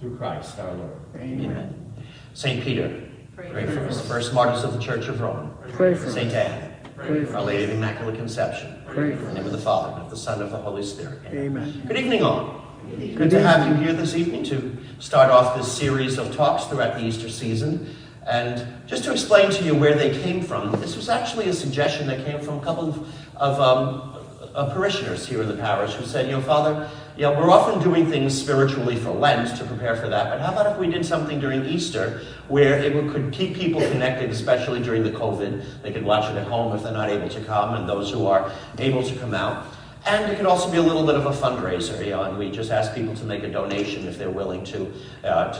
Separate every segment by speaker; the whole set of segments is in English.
Speaker 1: through Christ our Lord.
Speaker 2: Amen. St. Peter,
Speaker 3: Pray
Speaker 2: for us. First Martyrs of the Church of Rome.
Speaker 3: Pray for
Speaker 2: St. Anne, Our Lady of Immaculate Conception.
Speaker 3: Pray
Speaker 2: In the name of the Father, and of the Son, and of the Holy Spirit.
Speaker 3: Amen.
Speaker 2: Good evening, all. Good to have you here this evening to start off this series of talks throughout the Easter season. And just to explain to you where they came from, this was actually a suggestion that came from a couple of parishioners here in the parish who said, Father, we're often doing things spiritually for Lent to prepare for that, but how about if we did something during Easter where it could keep people connected, especially during the COVID. They could watch it at home if they're not able to come, and those who are able to come out. And it could also be a little bit of a fundraiser, and we just ask people to make a donation if they're willing to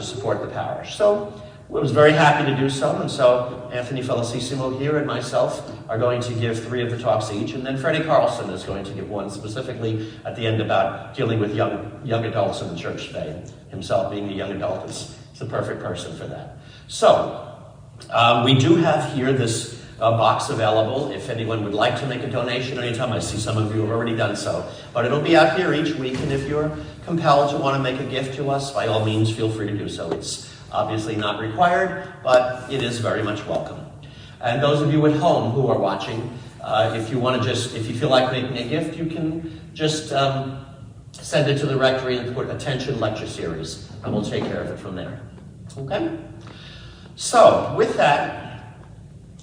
Speaker 2: support the parish. So I was very happy to do so, and so Anthony Felicissimo here and myself are going to give 3 of the talks each, and then Freddie Carlson is going to give one specifically at the end about dealing with young adults in the church today. Himself being a young adult is the perfect person for that. So we do have here this box available if anyone would like to make a donation anytime. I see some of you have already done so, but it'll be out here each week, and if you're compelled to want to make a gift to us, by all means feel free to do so. It's obviously not required, but it is very much welcome. And those of you at home who are watching, if you feel like making a gift, you can just send it to the rectory and put attention lecture series, and we'll take care of it from there. Okay? So, with that,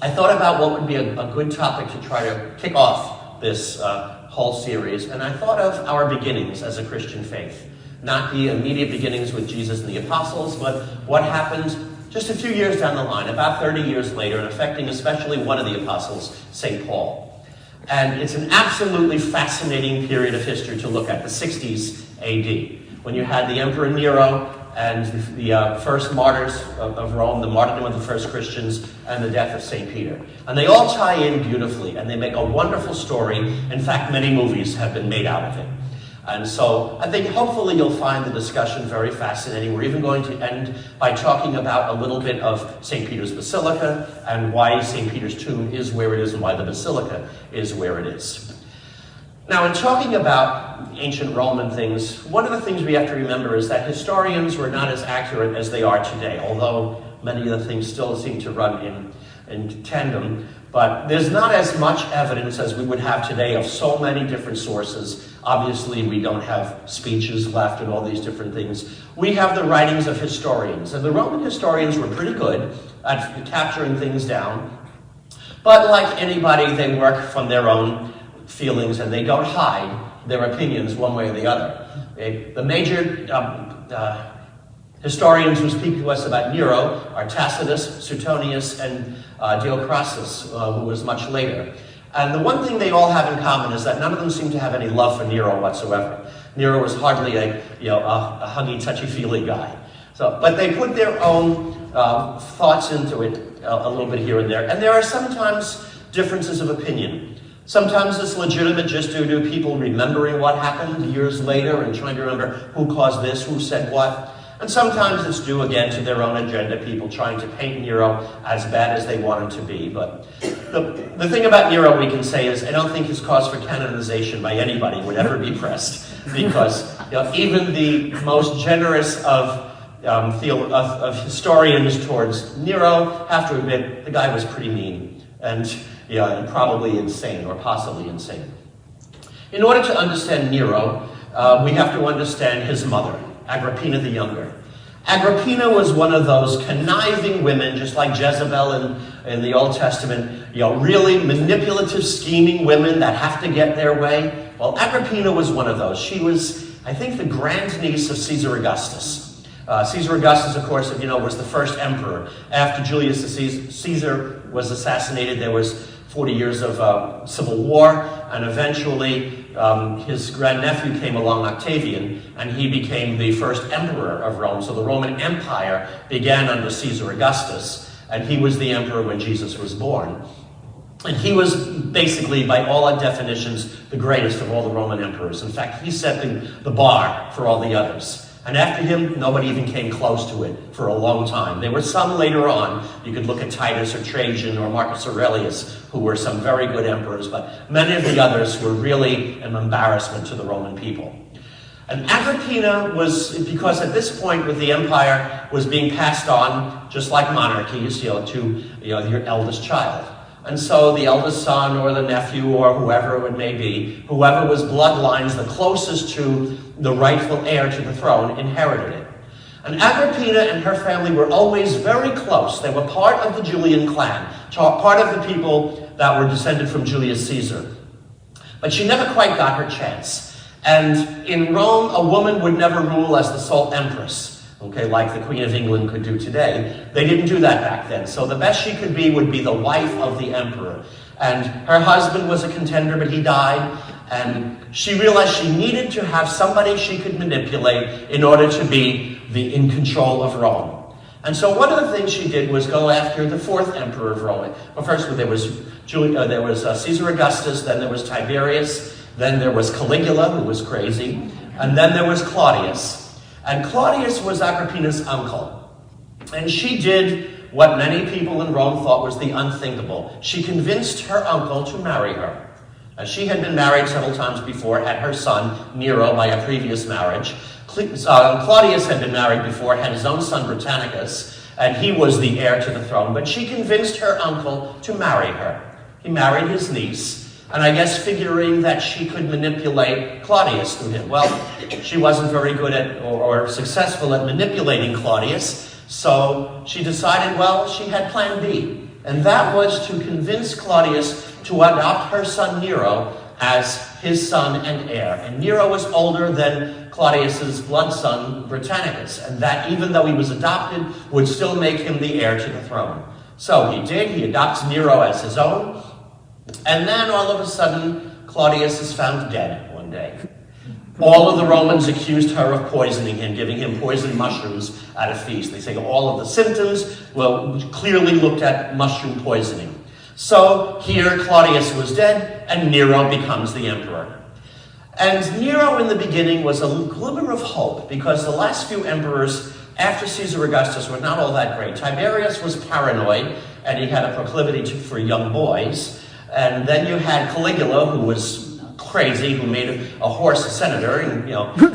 Speaker 2: I thought about what would be a good topic to try to kick off this whole series, and I thought of our beginnings as a Christian faith. Not the immediate beginnings with Jesus and the apostles, but what happened just a few years down the line, about 30 years later, and affecting especially one of the apostles, St. Paul. And it's an absolutely fascinating period of history to look at, the 60s AD, when you had the Emperor Nero and the first martyrs of Rome, the martyrdom of the first Christians, and the death of St. Peter. And they all tie in beautifully, and they make a wonderful story. In fact, many movies have been made out of it. And so I think hopefully you'll find the discussion very fascinating. We're even going to end by talking about a little bit of St. Peter's Basilica and why St. Peter's tomb is where it is and why the Basilica is where it is. Now, in talking about ancient Roman things, one of the things we have to remember is that historians were not as accurate as they are today, although many of the things still seem to run in tandem. But there's not as much evidence as we would have today of so many different sources. Obviously, we don't have speeches left and all these different things. We have the writings of historians, and the Roman historians were pretty good at capturing things down. But like anybody, they work from their own feelings, and they don't hide their opinions one way or the other. The major historians who speak to us about Nero are Tacitus, Suetonius, and Diocrasus, who was much later. And the one thing they all have in common is that none of them seem to have any love for Nero whatsoever. Nero was hardly a huggy, touchy-feely guy. But they put their own thoughts into it a little bit here and there. And there are sometimes differences of opinion. Sometimes it's legitimate just due to people remembering what happened years later and trying to remember who caused this, who said what. And sometimes it's due, again, to their own agenda, people trying to paint Nero as bad as they want him to be. But the thing about Nero we can say is I don't think his cause for canonization by anybody would ever be pressed, because even the most generous of historians towards Nero have to admit the guy was pretty mean and probably insane, or possibly insane. In order to understand Nero, we have to understand his mother, Agrippina the Younger. Agrippina was one of those conniving women, just like Jezebel in the Old Testament, really manipulative, scheming women that have to get their way. Well, Agrippina was one of those. She was, I think, the grandniece of Caesar Augustus. Caesar Augustus, of course, was the first emperor. After Julius Caesar was assassinated, there was 40 years of civil war, and eventually his grandnephew came along, Octavian, and he became the first emperor of Rome. So the Roman Empire began under Caesar Augustus, and he was the emperor when Jesus was born. And he was basically, by all definitions, the greatest of all the Roman emperors. In fact, he set the bar for all the others. And after him, nobody even came close to it for a long time. There were some later on. You could look at Titus or Trajan or Marcus Aurelius, who were some very good emperors, but many of the others were really an embarrassment to the Roman people. And Agrippina was, because at this point with the empire was being passed on, just like monarchies, to your eldest child. And so the eldest son or the nephew or whoever it may be, whoever was bloodlines the closest to the rightful heir to the throne, inherited it. And Agrippina and her family were always very close. They were part of the Julian clan, part of the people that were descended from Julius Caesar. But she never quite got her chance. And in Rome, a woman would never rule as the sole empress, like the Queen of England could do today. They didn't do that back then. So the best she could be would be the wife of the emperor. And her husband was a contender, but he died. And she realized she needed to have somebody she could manipulate in order to be in control of Rome. And so one of the things she did was go after the fourth emperor of Rome. Well, first there was Caesar Augustus, then there was Tiberius, then there was Caligula, who was crazy, and then there was Claudius. And Claudius was Agrippina's uncle. And she did what many people in Rome thought was the unthinkable. She convinced her uncle to marry her. She had been married several times before, had her son, Nero, by a previous marriage. Claudius had been married before, had his own son, Britannicus, and he was the heir to the throne. But she convinced her uncle to marry her. He married his niece, and I guess figuring that she could manipulate Claudius through him. Well, she wasn't very good at or successful at manipulating Claudius, so she decided, well, she had plan B. And that was to convince Claudius to adopt her son Nero as his son and heir. And Nero was older than Claudius's blood son, Britannicus, and that even though he was adopted, would still make him the heir to the throne. So he did. He adopts Nero as his own. And then all of a sudden, Claudius is found dead one day. All of the Romans accused her of poisoning him, giving him poisoned mushrooms at a feast. They say all of the symptoms clearly looked at mushroom poisoning. So here Claudius was dead, and Nero becomes the emperor. And Nero in the beginning was a glimmer of hope, because the last few emperors after Caesar Augustus were not all that great. Tiberius was paranoid, and he had a proclivity for young boys. And then you had Caligula, who was crazy, who made a horse a senator, and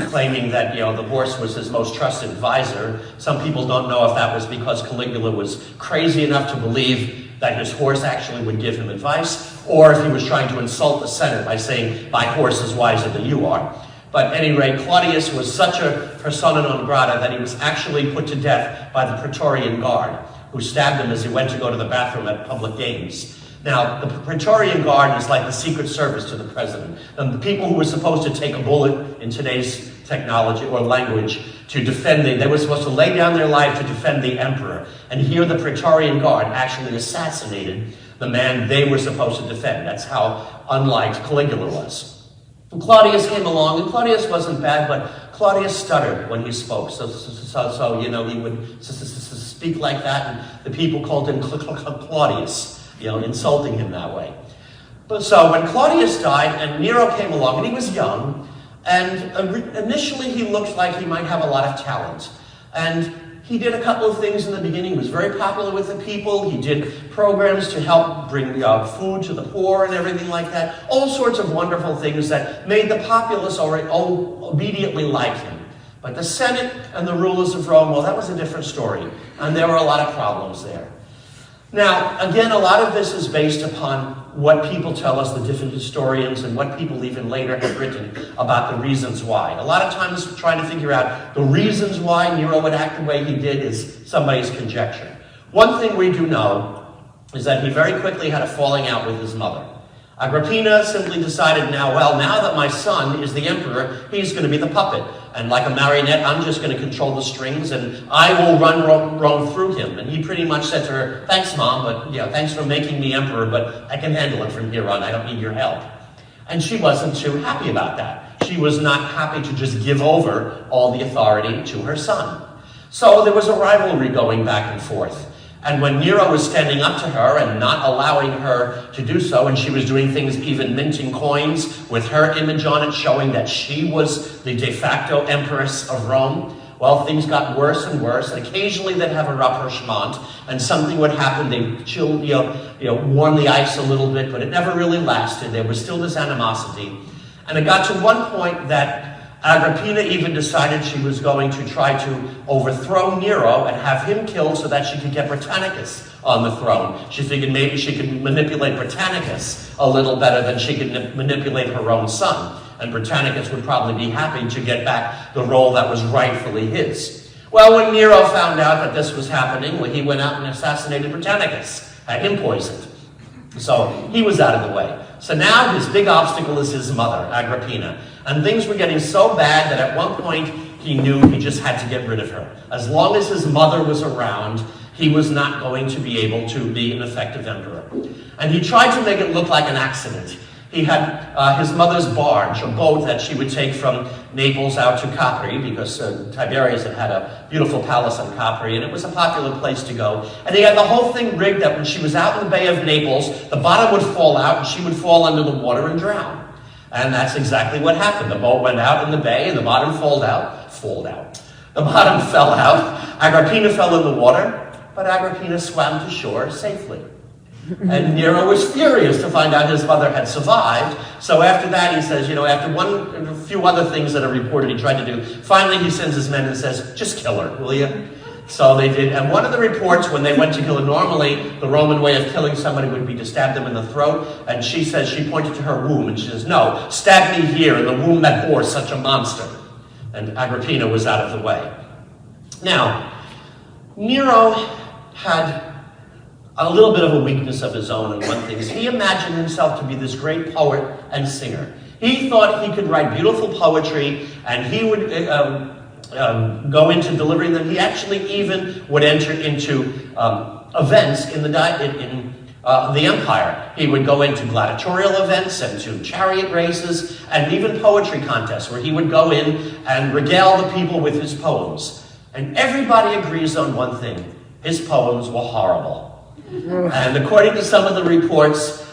Speaker 2: claiming that the horse was his most trusted advisor. Some people don't know if that was because Caligula was crazy enough to believe that his horse actually would give him advice, or if he was trying to insult the Senate by saying, "My horse is wiser than you are." But at any rate, Claudius was such a persona non grata that he was actually put to death by the Praetorian Guard, who stabbed him as he went to go to the bathroom at public games. Now, the Praetorian Guard is like the Secret Service to the president. And the people who were supposed to take a bullet in today's technology or language to defend they were supposed to lay down their life to defend the emperor. And here the Praetorian Guard actually assassinated the man they were supposed to defend. That's how unliked Caligula was. And Claudius came along, and Claudius wasn't bad, but Claudius stuttered when he spoke. So he would speak like that, and the people called him Claudius. Insulting him that way. But so when Claudius died and Nero came along, and he was young, and initially he looked like he might have a lot of talent. And he did a couple of things in the beginning. He was very popular with the people. He did programs to help bring food to the poor and everything like that. All sorts of wonderful things that made the populace immediately like him. But the Senate and the rulers of Rome, well, that was a different story. And there were a lot of problems there. Now, again, a lot of this is based upon what people tell us, the different historians, and what people even later have written about the reasons why. A lot of times trying to figure out the reasons why Nero would act the way he did is somebody's conjecture. One thing we do know is that he very quickly had a falling out with his mother. Agrippina simply decided now that my son is the emperor, he's going to be the puppet. And like a marionette, I'm just going to control the strings, and I will run Rome through him. And he pretty much said to her, "Thanks, Mom, but thanks for making me emperor, but I can handle it from here on. I don't need your help." And she wasn't too happy about that. She was not happy to just give over all the authority to her son. So there was a rivalry going back and forth. And when Nero was standing up to her and not allowing her to do so, and she was doing things, even minting coins with her image on it, showing that she was the de facto empress of Rome, well, things got worse and worse. And occasionally they'd have a rapprochement, and something would happen. They'd chill, warm the ice a little bit, but it never really lasted. There was still this animosity. And it got to one point that Agrippina even decided she was going to try to overthrow Nero and have him killed so that she could get Britannicus on the throne. She figured maybe she could manipulate Britannicus a little better than she could manipulate her own son. And Britannicus would probably be happy to get back the role that was rightfully his. Well, when Nero found out that this was happening, well, he went out and assassinated Britannicus, had him poisoned. So he was out of the way. So now his big obstacle is his mother, Agrippina. And things were getting so bad that at one point he knew he just had to get rid of her. As long as his mother was around, he was not going to be able to be an effective emperor. And he tried to make it look like an accident. He had his mother's barge, a boat that she would take from Naples out to Capri, because Tiberius had a beautiful palace on Capri, and it was a popular place to go. And he had the whole thing rigged that when she was out in the Bay of Naples, the bottom would fall out, and she would fall under the water and drown. And that's exactly what happened. The boat went out in the bay, and the bottom fell out. The bottom fell out. Agrippina fell in the water, but Agrippina swam to shore safely. And Nero was furious to find out his mother had survived. So after that, he says, after a few other things that are reported he tried to do, finally he sends his men and says, just kill her, will you? So they did. And one of the reports, when they went to kill her, normally the Roman way of killing somebody would be to stab them in the throat. And she says, she pointed to her womb, and she says, no, stab me here in the womb that bore such a monster. And Agrippina was out of the way. Now, Nero had a little bit of a weakness of his own in one thing. He imagined himself to be this great poet and singer. He thought he could write beautiful poetry, and he would go into delivering them. He actually even would enter into events in the empire. He would go into gladiatorial events and to chariot races and even poetry contests, where he would go in and regale the people with his poems. And everybody agrees on one thing: his poems were horrible. And according to some of the reports,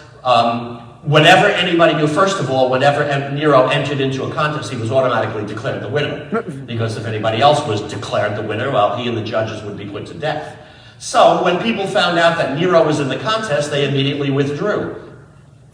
Speaker 2: whenever anybody knew, first of all, whenever Nero entered into a contest, he was automatically declared the winner. Because if anybody else was declared the winner, well, he and the judges would be put to death. So when people found out that Nero was in the contest, they immediately withdrew.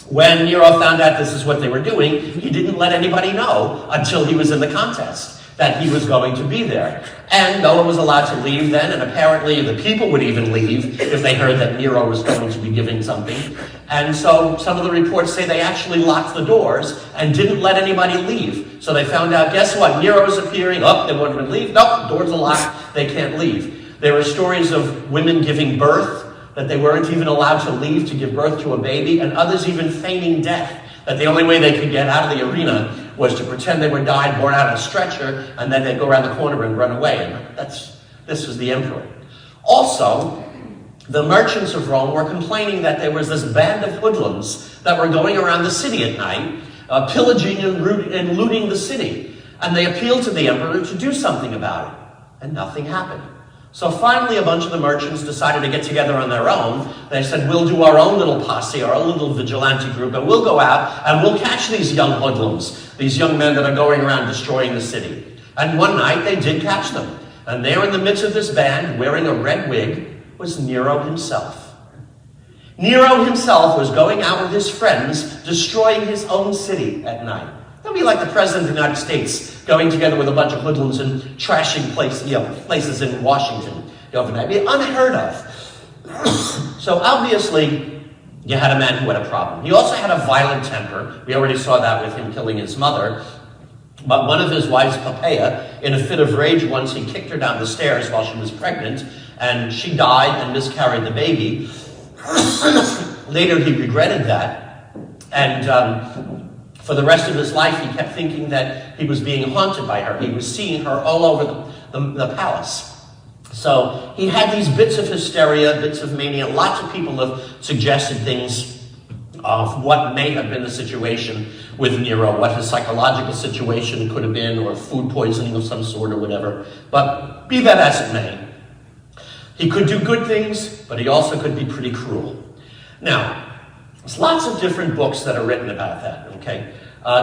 Speaker 2: When Nero found out this is what they were doing, he didn't let anybody know until he was in the contest that he was going to be there. And no one was allowed to leave then, and apparently the people would even leave if they heard that Nero was going to be giving something. And so some of the reports say they actually locked the doors and didn't let anybody leave. So they found out, guess what, Nero's appearing. Oh, they wanted to leave. Nope, doors are locked, they can't leave. There were stories of women giving birth, that they weren't even allowed to leave to give birth to a baby, and others even feigning death, that the only way they could get out of the arena was to pretend they were died, born out of a stretcher, and then they'd go around the corner and run away. And this was the emperor. Also, the merchants of Rome were complaining that there was this band of hoodlums that were going around the city at night, pillaging and looting the city. And they appealed to the emperor to do something about it. And nothing happened. So finally, a bunch of the merchants decided to get together on their own. They said, we'll do our own little posse, our own little vigilante group, and we'll go out and we'll catch these young hoodlums, these young men that are going around destroying the city. And one night, they did catch them. And there in the midst of this band, wearing a red wig, was Nero himself. Nero himself was going out with his friends, destroying his own city at night. That would be like the President of the United States going together with a bunch of hoodlums and trashing places in Washington overnight. It'd be unheard of. So obviously, you had a man who had a problem. He also had a violent temper. We already saw that with him killing his mother. But one of his wives, Poppaea, in a fit of rage once, he kicked her down the stairs while she was pregnant, and she died and miscarried the baby. Later, he regretted that, and for the rest of his life, he kept thinking that he was being haunted by her. He was seeing her all over the palace. So he had these bits of hysteria, bits of mania. Lots of people have suggested things of what may have been the situation with Nero, what his psychological situation could have been, or food poisoning of some sort or whatever. But be that as it may, he could do good things, but he also could be pretty cruel. Now, there's lots of different books that are written about that, okay?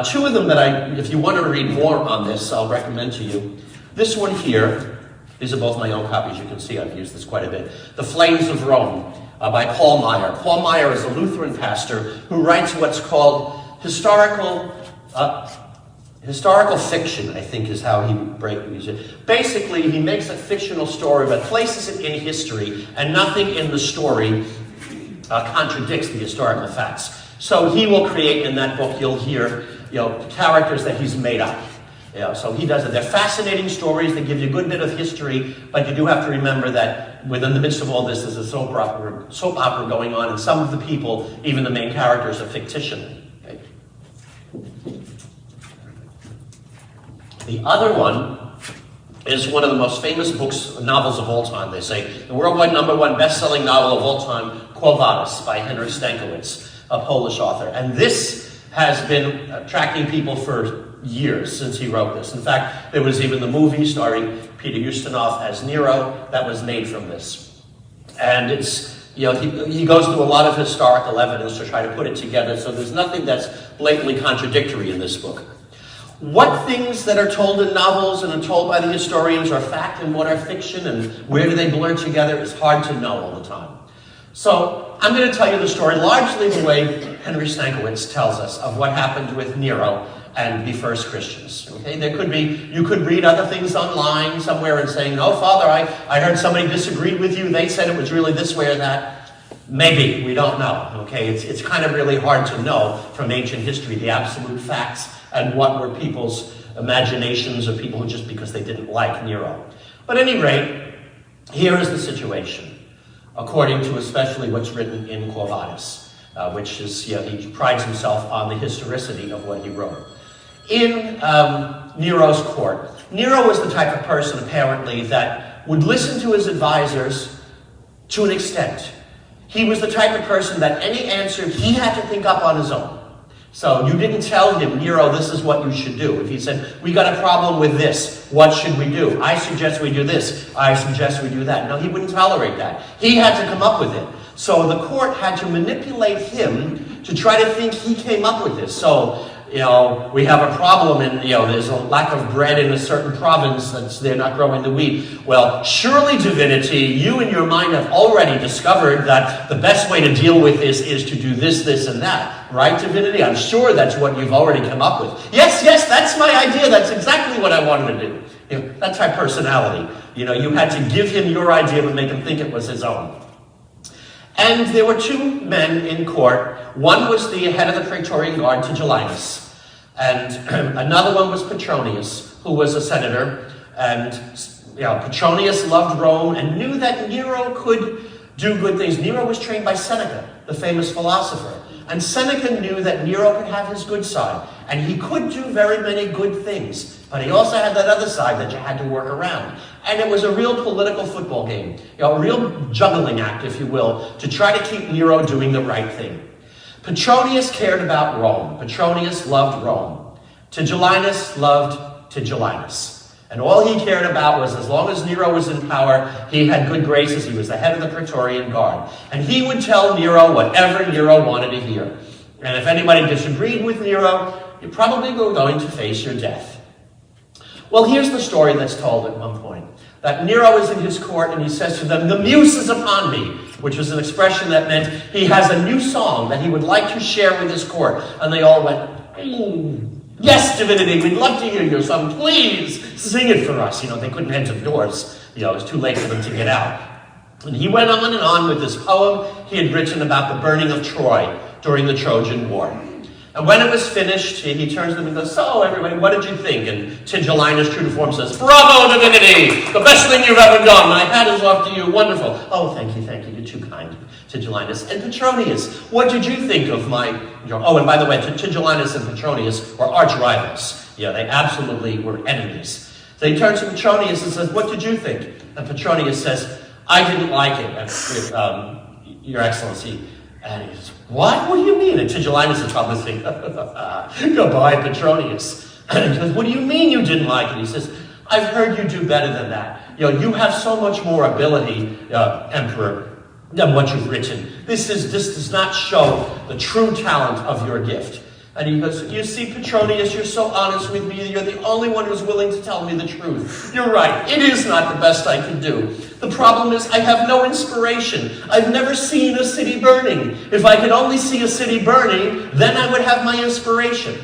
Speaker 2: Two of them that if you want to read more on this, I'll recommend to you. This one here, these are both my own copies, you can see I've used this quite a bit. The Flames of Rome by Paul Meyer. Paul Meyer is a Lutheran pastor who writes what's called historical Historical fiction, I think, is how he breaks it. Basically, he makes a fictional story but places it in history, and nothing in the story contradicts the historical facts. So he will create in that book, you'll hear, characters that he's made up. So he does it. They're fascinating stories. They give you a good bit of history, but you do have to remember that within the midst of all this, there's a soap opera going on, and some of the people, even the main characters, are fictitious. Okay? The other one is one of the most famous novels of all time. They say the worldwide #1 best-selling novel of all time, Quo Vadis, by Henryk Stankiewicz, a Polish author. And this has been attracting people for years since he wrote this. In fact, there was even the movie starring Peter Ustinov as Nero that was made from this. And it's, he goes through a lot of historical evidence to try to put it together, so there's nothing that's blatantly contradictory in this book. What things that are told in novels and are told by the historians are fact and what are fiction, and where do they blur together, is hard to know all the time. So I'm going to tell you the story largely the way Henryk Stankiewicz tells us of what happened with Nero and the first Christians. Okay, you could read other things online somewhere and saying, "No, Father, I heard somebody disagreed with you. They said it was really this way or that." Maybe, we don't know. Okay, it's kind of really hard to know from ancient history the absolute facts and what were people's imaginations of people who just because they didn't like Nero. But at any rate, here is the situation, according to especially what's written in Quo Vadis, which is, he prides himself on the historicity of what he wrote. In Nero's court, Nero was the type of person, apparently, that would listen to his advisors to an extent. He was the type of person that any answer he had to think up on his own. So you didn't tell him, Nero, this is what you should do. If he said, we got a problem with this, what should we do? I suggest we do this. I suggest we do that. No, he wouldn't tolerate that. He had to come up with it. So the court had to manipulate him to try to think he came up with this. So, we have a problem and, there's a lack of bread in a certain province that's they're not growing the wheat. Well, surely, divinity, you in your mind have already discovered that the best way to deal with this is to do this, this, and that. Right, divinity? I'm sure that's what you've already come up with. Yes, that's my idea. That's exactly what I wanted to do. That type of personality. You had to give him your idea but make him think it was his own. And there were two men in court. One was the head of the Praetorian Guard, Tigellinus. And another one was Petronius, who was a senator. And Petronius loved Rome and knew that Nero could do good things. Nero was trained by Seneca, the famous philosopher. And Seneca knew that Nero could have his good side. And he could do very many good things. But he also had that other side that you had to work around. And it was a real political football game. A real juggling act, if you will, to try to keep Nero doing the right thing. Petronius cared about Rome. Petronius loved Rome. Tigellinus loved Tigellinus. And all he cared about was, as long as Nero was in power, he had good graces. He was the head of the Praetorian Guard. And he would tell Nero whatever Nero wanted to hear. And if anybody disagreed with Nero, you probably were going to face your death. Well, here's the story that's told at one point. That Nero is in his court and he says to them, "The muse is upon me," which was an expression that meant he has a new song that he would like to share with his court. And they all went, "Yes, divinity, we'd love to hear your song. Please sing it for us." They couldn't enter the doors. It was too late for them to get out. And he went on and on with this poem he had written about the burning of Troy during the Trojan War. And when it was finished, he turns to them and goes, "So, everybody, what did you think?" And Tigellinus, true to form, says, "Bravo, divinity! The best thing you've ever done. My hat is off to you. Wonderful." "Oh, thank you. You're too kind." Tigellinus. "And Petronius, what did you think of my..." Oh, and by the way, Tigellinus and Petronius were arch rivals. They absolutely were enemies. So he turns to Petronius and says, "What did you think?" And Petronius says, "I didn't like it, Your Excellency." And he says, "What? What do you mean?" And Tigellinus is probably thinking, "Goodbye, Petronius." And he says, "What do you mean you didn't like it?" He says, "I've heard you do better than that. You have so much more ability, Emperor, than what you've written. This does not show the true talent of your gift." And he goes, "You see, Petronius, you're so honest with me. You're the only one who's willing to tell me the truth. You're right. It is not the best I can do. The problem is I have no inspiration. I've never seen a city burning. If I could only see a city burning, then I would have my inspiration."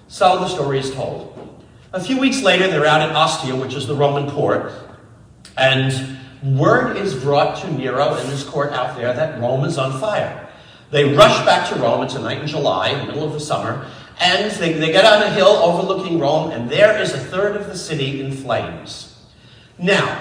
Speaker 2: So the story is told. A few weeks later, they're out at Ostia, which is the Roman port, and word is brought to Nero and his court out there that Rome is on fire. They rush back to Rome. It's a night in July, in the middle of the summer, and they get on a hill overlooking Rome, and there is a third of the city in flames. Now,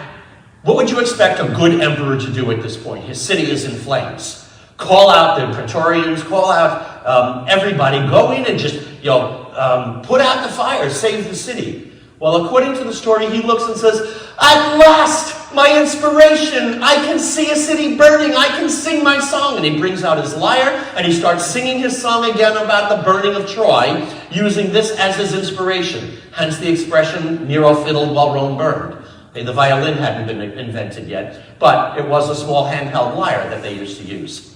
Speaker 2: what would you expect a good emperor to do at this point? His city is in flames. Call out the Praetorians, call out everybody, go in and just, put out the fire, save the city. Well, according to the story, he looks and says, "At last, my inspiration! I can see a city burning, I can sing my song." And he brings out his lyre, and he starts singing his song again about the burning of Troy, using this as his inspiration. Hence the expression, Nero fiddled while Rome burned. The violin hadn't been invented yet, but it was a small handheld lyre that they used to use.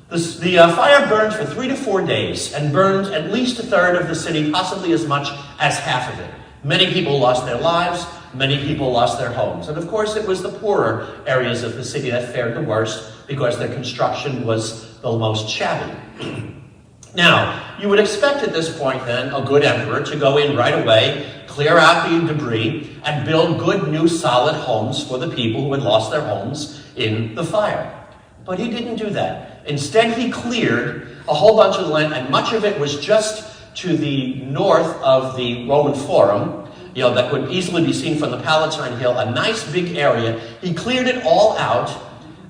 Speaker 2: The fire burned for 3 to 4 days and burned at least a third of the city, possibly as much as half of it. Many people lost their lives, many people lost their homes. And of course, it was the poorer areas of the city that fared the worst because their construction was the most shabby. Now, you would expect at this point then a good emperor to go in right away, clear out the debris, and build good new solid homes for the people who had lost their homes in the fire. But he didn't do that. Instead, he cleared a whole bunch of land, and much of it was just to the north of the Roman Forum, that could easily be seen from the Palatine Hill, a nice big area. He cleared it all out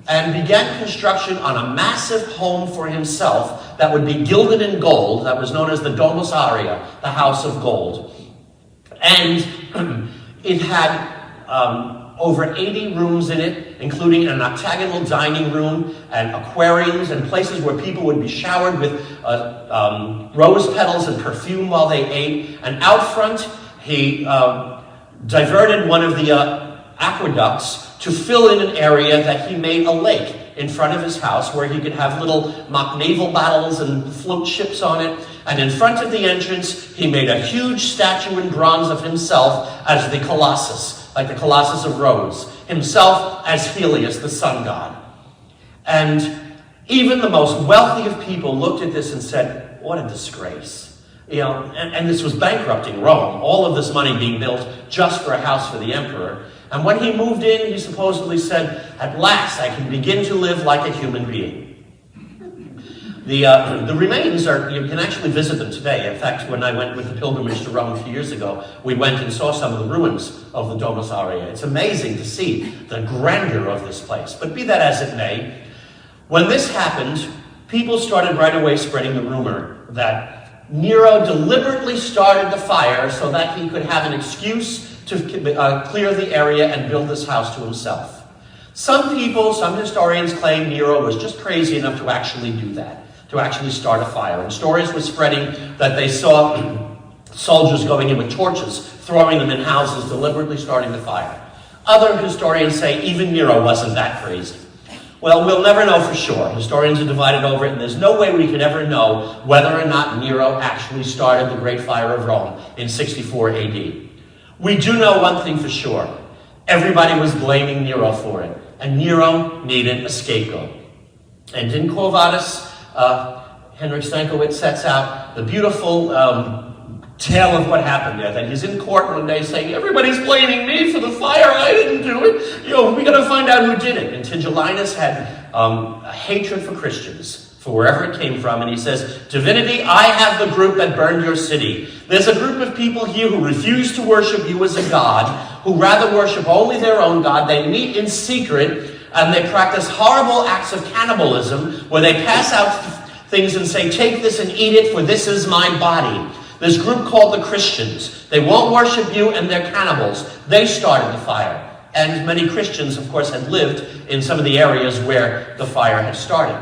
Speaker 2: and began construction on a massive home for himself that would be gilded in gold, that was known as the Domus Aurea, the House of Gold. And it had over 80 rooms in it, including an octagonal dining room and aquariums and places where people would be showered with rose petals and perfume while they ate. And out front, he diverted one of the aqueducts to fill in an area that he made a lake in front of his house where he could have little mock naval battles and float ships on it. And in front of the entrance, he made a huge statue in bronze of himself as the Colossus, like the Colossus of Rhodes, himself as Helios, the sun god. And even the most wealthy of people looked at this and said, "What a disgrace." And this was bankrupting Rome, all of this money being built just for a house for the emperor. And when he moved in, he supposedly said, "At last I can begin to live like a human being." The remains you can actually visit them today. In fact, when I went with the pilgrimage to Rome a few years ago, we went and saw some of the ruins of the Domus Aurea. It's amazing to see the grandeur of this place. But be that as it may, when this happened, people started right away spreading the rumor that Nero deliberately started the fire so that he could have an excuse to clear the area and build this house to himself. Some historians claim Nero was just crazy enough to actually do that, to actually start a fire. And stories were spreading that they saw soldiers going in with torches, throwing them in houses, deliberately starting the fire. Other historians say even Nero wasn't that crazy. Well, we'll never know for sure. Historians are divided over it, and there's no way we could ever know whether or not Nero actually started the Great Fire of Rome in 64 AD. We do know one thing for sure. Everybody was blaming Nero for it, and Nero needed a scapegoat. And in Quo Vadis, Henrik Stankiewicz sets out the beautiful tale of what happened there, that he's in court one day saying, "Everybody's blaming me for the fire, I didn't do it. We got to find out who did it." And Tigellinus had a hatred for Christians, for wherever it came from, and he says, "Divinity, I have the group that burned your city. There's a group of people here who refuse to worship you as a god, who rather worship only their own god. They meet in secret, and they practice horrible acts of cannibalism, where they pass out things and say, 'Take this and eat it, for this is my body.' This group called the Christians. They won't worship you, and they're cannibals. They started the fire." And many Christians, of course, had lived in some of the areas where the fire had started.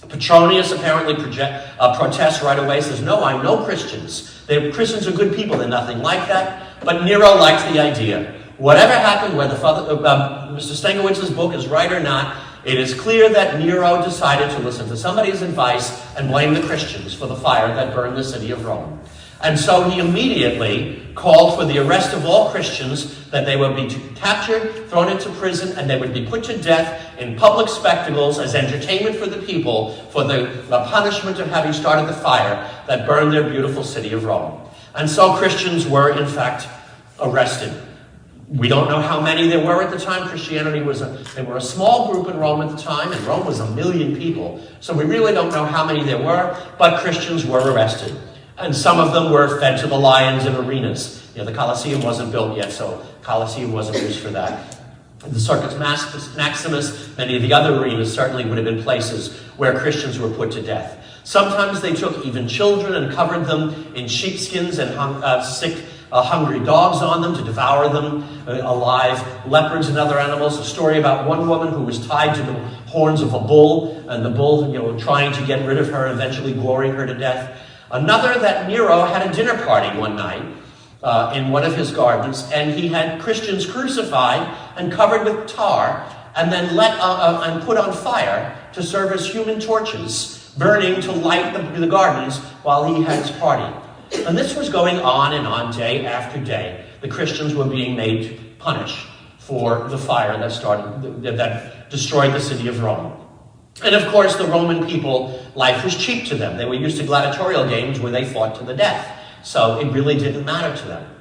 Speaker 2: Petronius apparently protests right away, says, "No, I know Christians. Christians are good people. They're nothing like that." But Nero likes the idea. Whatever happened, whether Mr. Stankiewicz's book is right or not, it is clear that Nero decided to listen to somebody's advice and blame the Christians for the fire that burned the city of Rome. And so he immediately called for the arrest of all Christians, that they would be captured, thrown into prison, and they would be put to death in public spectacles as entertainment for the people for the punishment of having started the fire that burned their beautiful city of Rome. And so Christians were, in fact, arrested. We don't know how many there were at the time. Christianity they were a small group in Rome at the time, and Rome was 1 million people. So we really don't know how many there were, but Christians were arrested. And some of them were fed to the lions in arenas. The Colosseum wasn't built yet, so Colosseum wasn't used for that. The Circus Maximus, many of the other arenas certainly would have been places where Christians were put to death. Sometimes they took even children and covered them in sheepskins and hung sick, hungry dogs on them to devour them alive, leopards and other animals. A story about one woman who was tied to the horns of a bull, and the bull, trying to get rid of her, eventually goring her to death. Another, that Nero had a dinner party one night in one of his gardens, and he had Christians crucified and covered with tar, and then and put on fire to serve as human torches, burning to light the gardens while he had his party. And this was going on and on, day after day. The Christians were being made to punish for the fire that destroyed the city of Rome. And of course, the Roman people, life was cheap to them. They were used to gladiatorial games where they fought to the death. So it really didn't matter to them.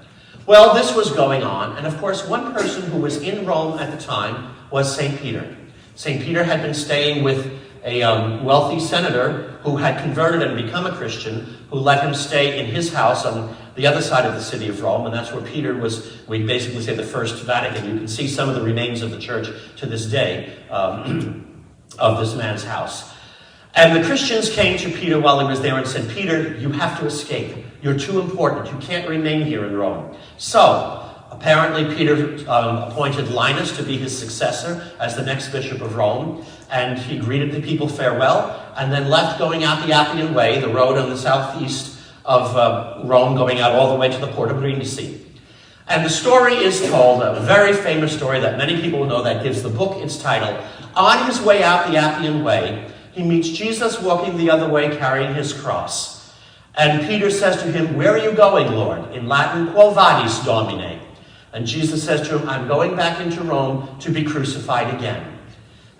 Speaker 2: Well, this was going on. And of course, one person who was in Rome at the time was St. Peter. St. Peter had been staying with a wealthy senator who had converted and become a Christian, who let him stay in his house on the other side of the city of Rome. And that's where Peter was, we basically say, the first Vatican. You can see some of the remains of the church to this day of this man's house. And the Christians came to Peter while he was there and said, Peter, you have to escape. You're too important. You can't remain here in Rome. So, apparently Peter appointed Linus to be his successor as the next bishop of Rome, and he greeted the people farewell, and then left going out the Appian Way, the road on the southeast of Rome, going out all the way to the port of Brindisi. And the story is told, a very famous story that many people know, that gives the book its title. On his way out the Appian Way, he meets Jesus walking the other way carrying his cross. And Peter says to him, where are you going, Lord? In Latin, quo vadis, Domine? And Jesus says to him, I'm going back into Rome to be crucified again.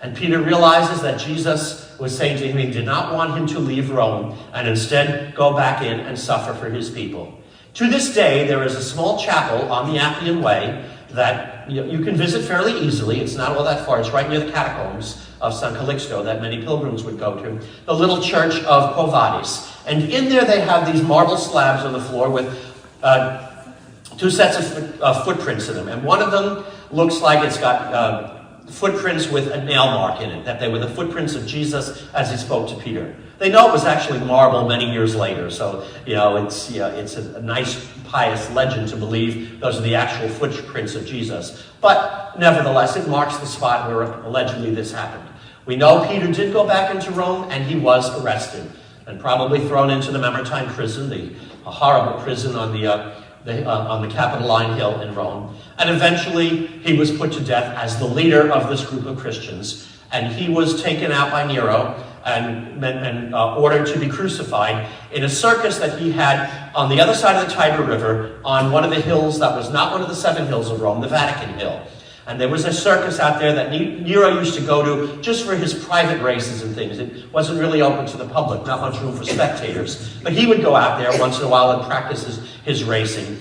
Speaker 2: And Peter realizes that Jesus was saying to him he did not want him to leave Rome and instead go back in and suffer for his people. To this day, there is a small chapel on the Appian Way that you can visit fairly easily. It's not all that far. It's right near the catacombs of San Calixto that many pilgrims would go to. The little church of Quo Vadis. And in there they have these marble slabs on the floor with two sets of footprints in them. And one of them looks like it's got footprints with a nail mark in it, that they were the footprints of Jesus as he spoke to Peter. They know it was actually marble many years later, so it's a nice pious legend to believe those are the actual footprints of Jesus. But nevertheless, it marks the spot where allegedly this happened. We know Peter did go back into Rome, and he was arrested and probably thrown into the Mamertine prison, a horrible prison on the Capitoline Hill in Rome. And eventually, he was put to death as the leader of this group of Christians. And he was taken out by Nero and ordered to be crucified in a circus that he had on the other side of the Tiber River on one of the hills that was not one of the 7 hills of Rome, the Vatican Hill. And there was a circus out there that Nero used to go to just for his private races and things. It wasn't really open to the public, not much room for spectators. But he would go out there once in a while and practice his racing.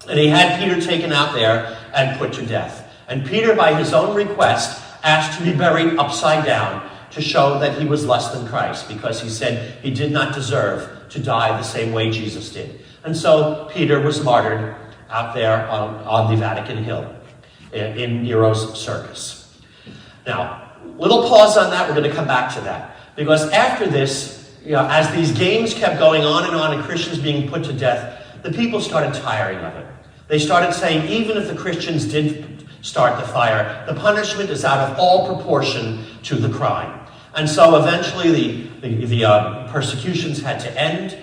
Speaker 2: And he had Peter taken out there and put to death. And Peter, by his own request, asked to be buried upside down to show that he was less than Christ, because he said he did not deserve to die the same way Jesus did. And so Peter was martyred out there on the Vatican Hill in Nero's circus. Now, little pause on that. We're going to come back to that. Because after this, as these games kept going on and Christians being put to death, the people started tiring of it. They started saying, even if the Christians did start the fire, the punishment is out of all proportion to the crime. And so eventually the persecutions had to end,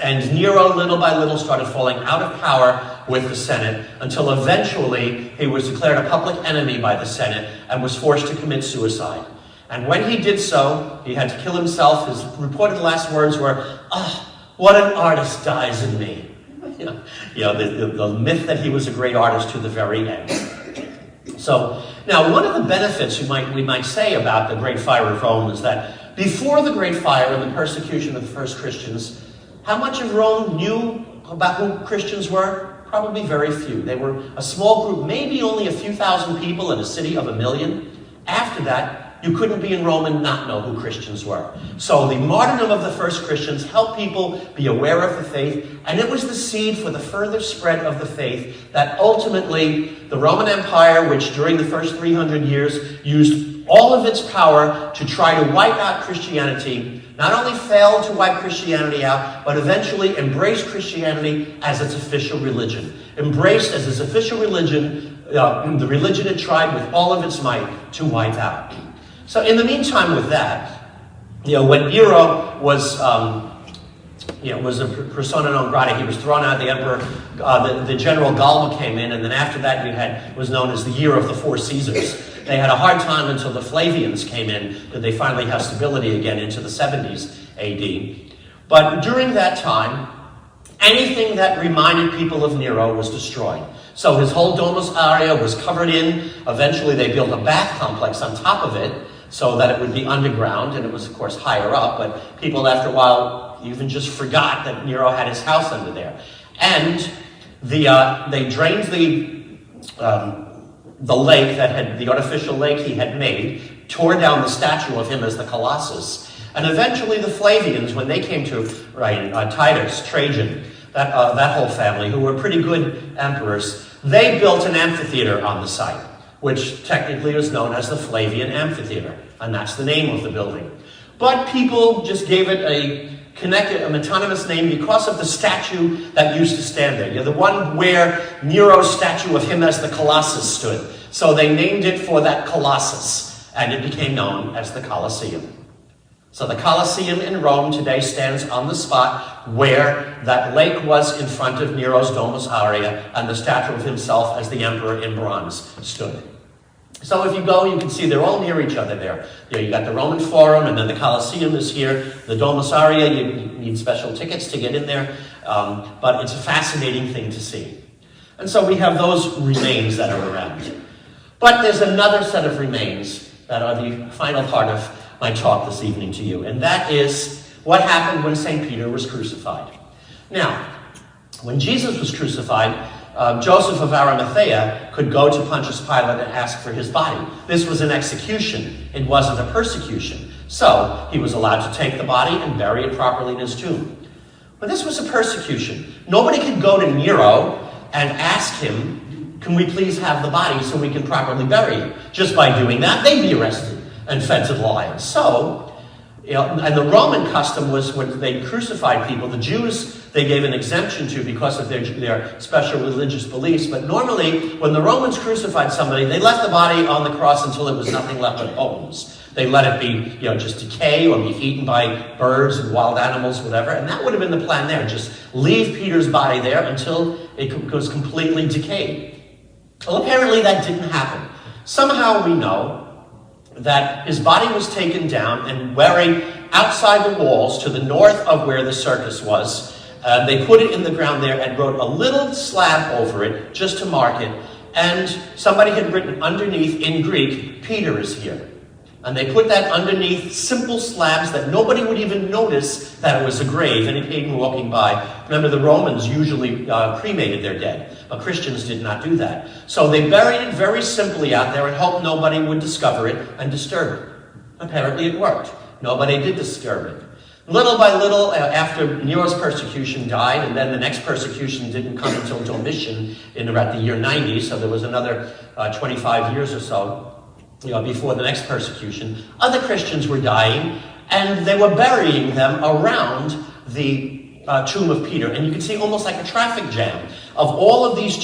Speaker 2: and Nero, little by little, started falling out of power with the Senate, until eventually he was declared a public enemy by the Senate and was forced to commit suicide. And when he did so, he had to kill himself. His reported last words were, what an artist dies in me. The myth that he was a great artist to the very end. So, now one of the benefits we might say about the Great Fire of Rome is that before the Great Fire and the persecution of the first Christians, how much of Rome knew about who Christians were? Probably very few. They were a small group, maybe only a few thousand people in a city of 1 million. After that, you couldn't be in Rome and not know who Christians were. So the martyrdom of the first Christians helped people be aware of the faith, and it was the seed for the further spread of the faith that ultimately the Roman Empire, which during the first 300 years used all of its power to try to wipe out Christianity, not only failed to wipe Christianity out, but eventually embraced Christianity as its official religion. Embraced as its official religion, the religion it tried with all of its might to wipe out. So in the meantime with that, when Nero was a persona non grata, he was thrown out, the emperor, the general Galba came in, and then after that was known as the Year of the Four Caesars. They had a hard time until the Flavians came in, that they finally have stability again into the 70s AD. But during that time, anything that reminded people of Nero was destroyed. So his whole Domus Aurea was covered in. Eventually they built a bath complex on top of it so that it would be underground, and it was, of course, higher up, but people after a while even just forgot that Nero had his house under there. And they drained the lake the artificial lake he had made, tore down the statue of him as the Colossus, and eventually the Flavians, when they came to Titus, Trajan, that whole family, who were pretty good emperors, they built an amphitheater on the site, which technically is known as the Flavian Amphitheater, and that's the name of the building. But people just gave it a metonymous name because of the statue that used to stand there. The one where Nero's statue of him as the Colossus stood. So they named it for that Colossus, and it became known as the Colosseum. So the Colosseum in Rome today stands on the spot where that lake was in front of Nero's Domus Aurea, and the statue of himself as the emperor in bronze stood. So if you go, you can see they're all near each other there. You got the Roman Forum, and then the Colosseum is here. The Domus Aurea, you need special tickets to get in there, but it's a fascinating thing to see. And so we have those remains that are around. But there's another set of remains that are the final part of my talk this evening to you, and that is what happened when St. Peter was crucified. Now, when Jesus was crucified, Joseph of Arimathea could go to Pontius Pilate and ask for his body. This was an execution. It wasn't a persecution. So he was allowed to take the body and bury it properly in his tomb. But this was a persecution. Nobody could go to Nero and ask him, can we please have the body so we can properly bury it? Just by doing that, they'd be arrested and fed to the lions. So, and the Roman custom was when they crucified people, the Jews they gave an exemption to because of their special religious beliefs. But normally, when the Romans crucified somebody, they left the body on the cross until there was nothing left but bones. They let it be, just decay or be eaten by birds and wild animals, whatever. And that would have been the plan there. Just leave Peter's body there until it was completely decayed. Well, apparently that didn't happen. Somehow we know that his body was taken down and buried outside the walls to the north of where the circus was. They put it in the ground there and wrote a little slab over it just to mark it. And somebody had written underneath in Greek, Peter is here. And they put that underneath simple slabs that nobody would even notice that it was a grave, any pagan walking by. Remember, the Romans usually cremated their dead, but Christians did not do that. So they buried it very simply out there and hoped nobody would discover it and disturb it. Apparently it worked. Nobody did disturb it. Little by little, after Nero's persecution died, and then the next persecution didn't come until Domitian in about the year 90, so there was another 25 years or so before the next persecution, other Christians were dying, and they were burying them around the tomb of Peter. And you can see almost like a traffic jam of all of these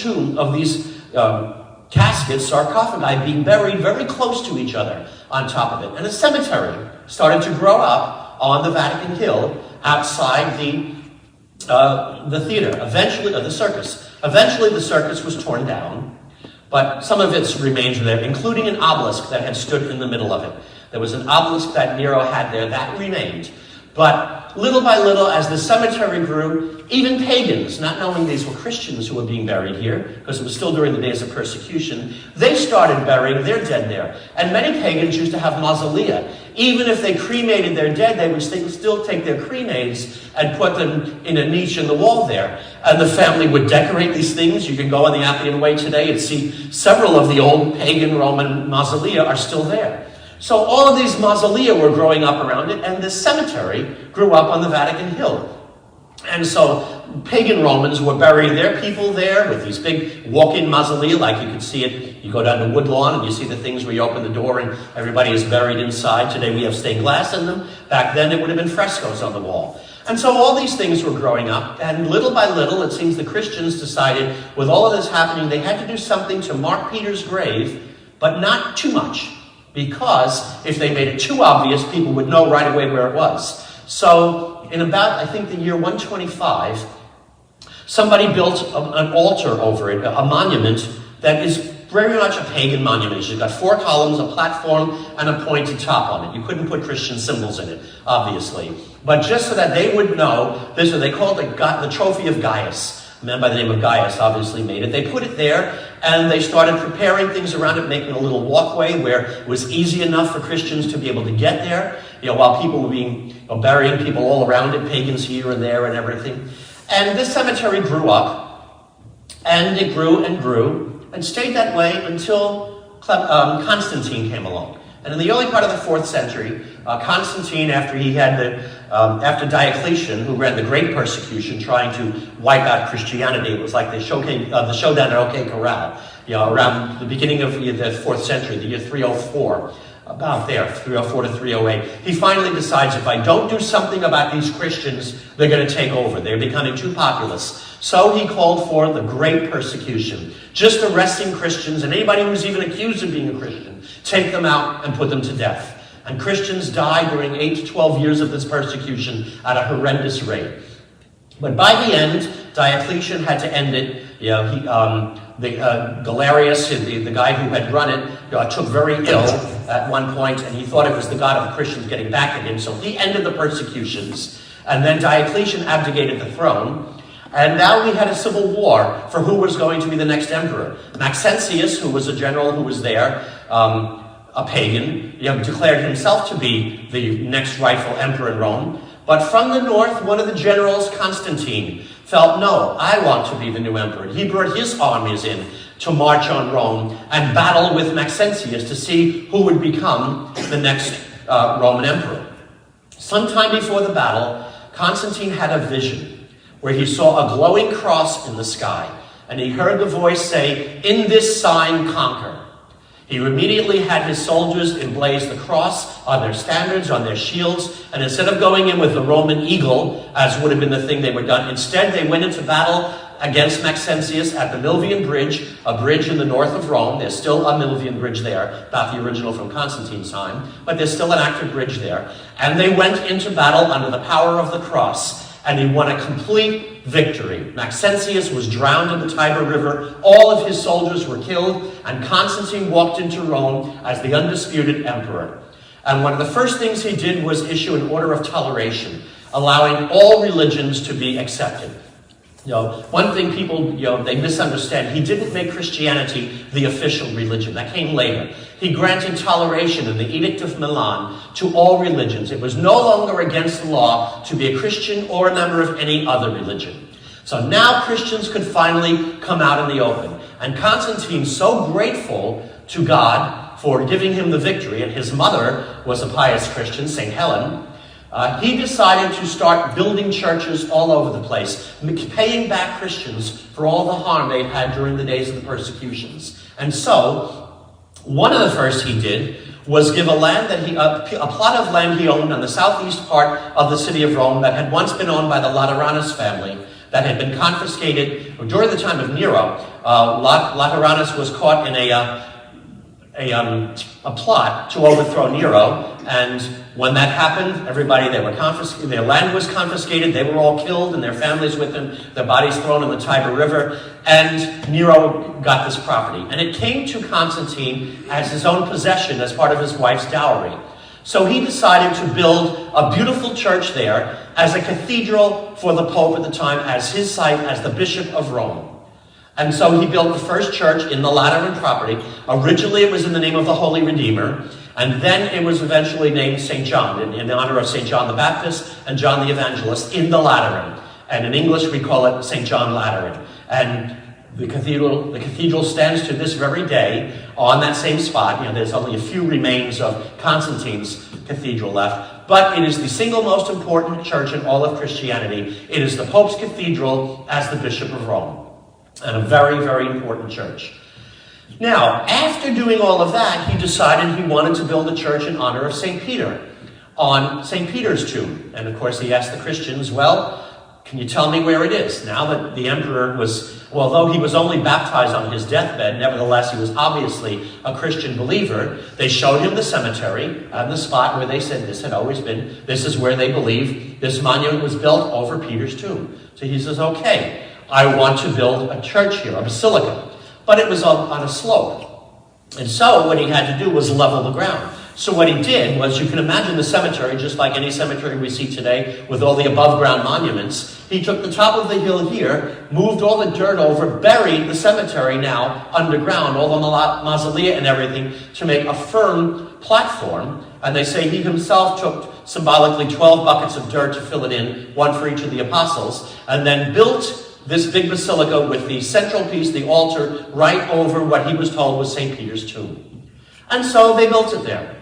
Speaker 2: caskets, sarcophagi, being buried very close to each other on top of it. And a cemetery started to grow up on the Vatican Hill outside the theater, eventually, the circus. Eventually the circus was torn down, but some of its remains were there, including an obelisk that had stood in the middle of it. There was an obelisk that Nero had there that remained. But little by little, as the cemetery grew, even pagans, not knowing these were Christians who were being buried here, because it was still during the days of persecution, they started burying their dead there. And many pagans used to have mausolea. Even if they cremated their dead, they would still take their cremains and put them in a niche in the wall there. And the family would decorate these things. You can go on the Appian Way today and see several of the old pagan Roman mausolea are still there. So all of these mausolea were growing up around it, and this cemetery grew up on the Vatican Hill. And so pagan Romans were burying their people there with these big walk-in mausolea, like you can see it. You go down to Woodlawn and you see the things where you open the door and everybody is buried inside. Today we have stained glass in them. Back then it would have been frescoes on the wall. And so all these things were growing up, and little by little, it seems the Christians decided, with all of this happening, they had to do something to mark Peter's grave, but not too much. Because if they made it too obvious, people would know right away where it was. So in about, I think, the year 125, somebody built an altar over it, a monument that is very much a pagan monument. It's got 4 columns, a platform, and a pointed top on it. You couldn't put Christian symbols in it, obviously. But just so that they would know, this is what they called the Trophy of Gaius. A man by the name of Gaius obviously made it. They put it there, and they started preparing things around it, making a little walkway where it was easy enough for Christians to be able to get there, while people were burying people all around it, pagans here and there and everything. And this cemetery grew up, and it grew and stayed that way until Constantine came along. And in the early part of the 4th century, Constantine, after Diocletian, who ran the Great Persecution, trying to wipe out Christianity, it was like the showdown at OK Corral, around the beginning of the 4th century, the year 304, about there, 304 to 308. He finally decides, if I don't do something about these Christians, they're going to take over. They're becoming too populous. So he called for the Great Persecution, just arresting Christians and anybody who was even accused of being a Christian, take them out and put them to death. And Christians died during 8 to 12 years of this persecution at a horrendous rate. But by the end, Diocletian had to end it. Galerius, the guy who had run it, took very ill at one point, and he thought it was the God of the Christians getting back at him. So he ended the persecutions. And then Diocletian abdicated the throne. And now we had a civil war for who was going to be the next emperor. Maxentius, who was a general who was there, a pagan, declared himself to be the next rightful emperor in Rome. But from the north, one of the generals, Constantine, felt, no, I want to be the new emperor. He brought his armies in to march on Rome and battle with Maxentius to see who would become the next Roman emperor. Sometime before the battle, Constantine had a vision where he saw a glowing cross in the sky, and he heard the voice say, "In this sign conquer." He immediately had his soldiers emblaze the cross on their standards, on their shields, and instead of going in with the Roman eagle, as would have been the thing they were done, instead they went into battle against Maxentius at the Milvian Bridge, a bridge in the north of Rome. There's still a Milvian Bridge there, not the original from Constantine's time, but there's still an active bridge there. And they went into battle under the power of the cross, and he won a complete victory. Maxentius was drowned in the Tiber River, all of his soldiers were killed, and Constantine walked into Rome as the undisputed emperor. And one of the first things he did was issue an order of toleration, allowing all religions to be accepted. One thing people, they misunderstand, he didn't make Christianity the official religion. That came later. He granted toleration in the Edict of Milan to all religions. It was no longer against the law to be a Christian or a member of any other religion. So now Christians could finally come out in the open. And Constantine, so grateful to God for giving him the victory, and his mother was a pious Christian, St. Helen, he decided to start building churches all over the place, paying back Christians for all the harm they'd had during the days of the persecutions. And so, one of the first he did was give a plot of land he owned on the southeast part of the city of Rome that had once been owned by the Lateranus family, that had been confiscated during the time of Nero. Lateranus was caught in a plot to overthrow Nero, and when that happened, their land was confiscated, they were all killed and their families with them, their bodies thrown in the Tiber River, and Nero got this property. And it came to Constantine as his own possession as part of his wife's dowry. So he decided to build a beautiful church there as a cathedral for the Pope at the time, as his site as the Bishop of Rome. And so he built the first church in the Lateran property. Originally it was in the name of the Holy Redeemer, and then it was eventually named St. John, in honor of St. John the Baptist and John the Evangelist in the Lateran. And in English we call it St. John Lateran. And the cathedral stands to this very day on that same spot. There's only a few remains of Constantine's cathedral left, but it is the single most important church in all of Christianity. It is the Pope's cathedral as the Bishop of Rome, and a very, very important church. Now, after doing all of that, he decided he wanted to build a church in honor of St. Peter on St. Peter's tomb. And of course, he asked the Christians, well, can you tell me where it is? Now that the emperor although he was only baptized on his deathbed, nevertheless, he was obviously a Christian believer. They showed him the cemetery and the spot where they said this had always been. This is where they believe this monument was built over Peter's tomb. So he says, okay, I want to build a church here, a basilica. But it was on a slope. And so what he had to do was level the ground. So what he did was, you can imagine the cemetery, just like any cemetery we see today, with all the above-ground monuments. He took the top of the hill here, moved all the dirt over, buried the cemetery now underground, all the mausolea and everything, to make a firm platform. And they say he himself took symbolically 12 buckets of dirt to fill it in, one for each of the apostles, and then built this big basilica with the central piece, the altar, right over what he was told was St. Peter's tomb. And so they built it there.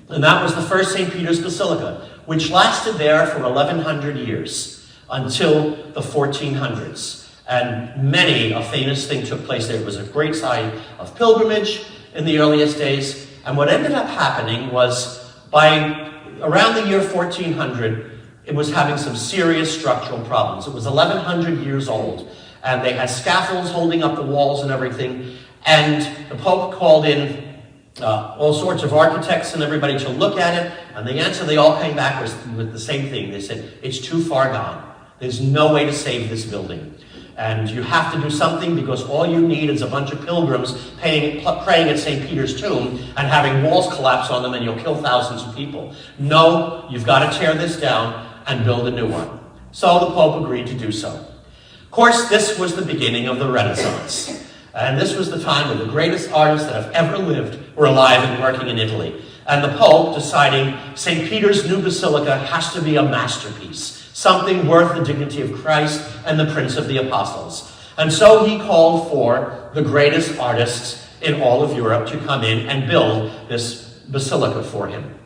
Speaker 2: And that was the first St. Peter's Basilica, which lasted there for 1,100 years until the 1400s. And many a famous thing took place there. It was a great site of pilgrimage in the earliest days. And what ended up happening was, by around the year 1400, it was having some serious structural problems. It was 1,100 years old, and they had scaffolds holding up the walls and everything. And the Pope called in all sorts of architects and everybody to look at it, and the answer they all came back was with the same thing. They said, it's too far gone. There's no way to save this building. And you have to do something, because all you need is a bunch of pilgrims praying at St. Peter's tomb and having walls collapse on them, and you'll kill thousands of people. No, you've got to tear this down and build a new one. So the Pope agreed to do so. Of course, this was the beginning of the Renaissance. And this was the time when the greatest artists that have ever lived were alive and working in Italy. And the Pope deciding St. Peter's new basilica has to be a masterpiece, something worth the dignity of Christ and the Prince of the Apostles. And so he called for the greatest artists in all of Europe to come in and build this basilica for him.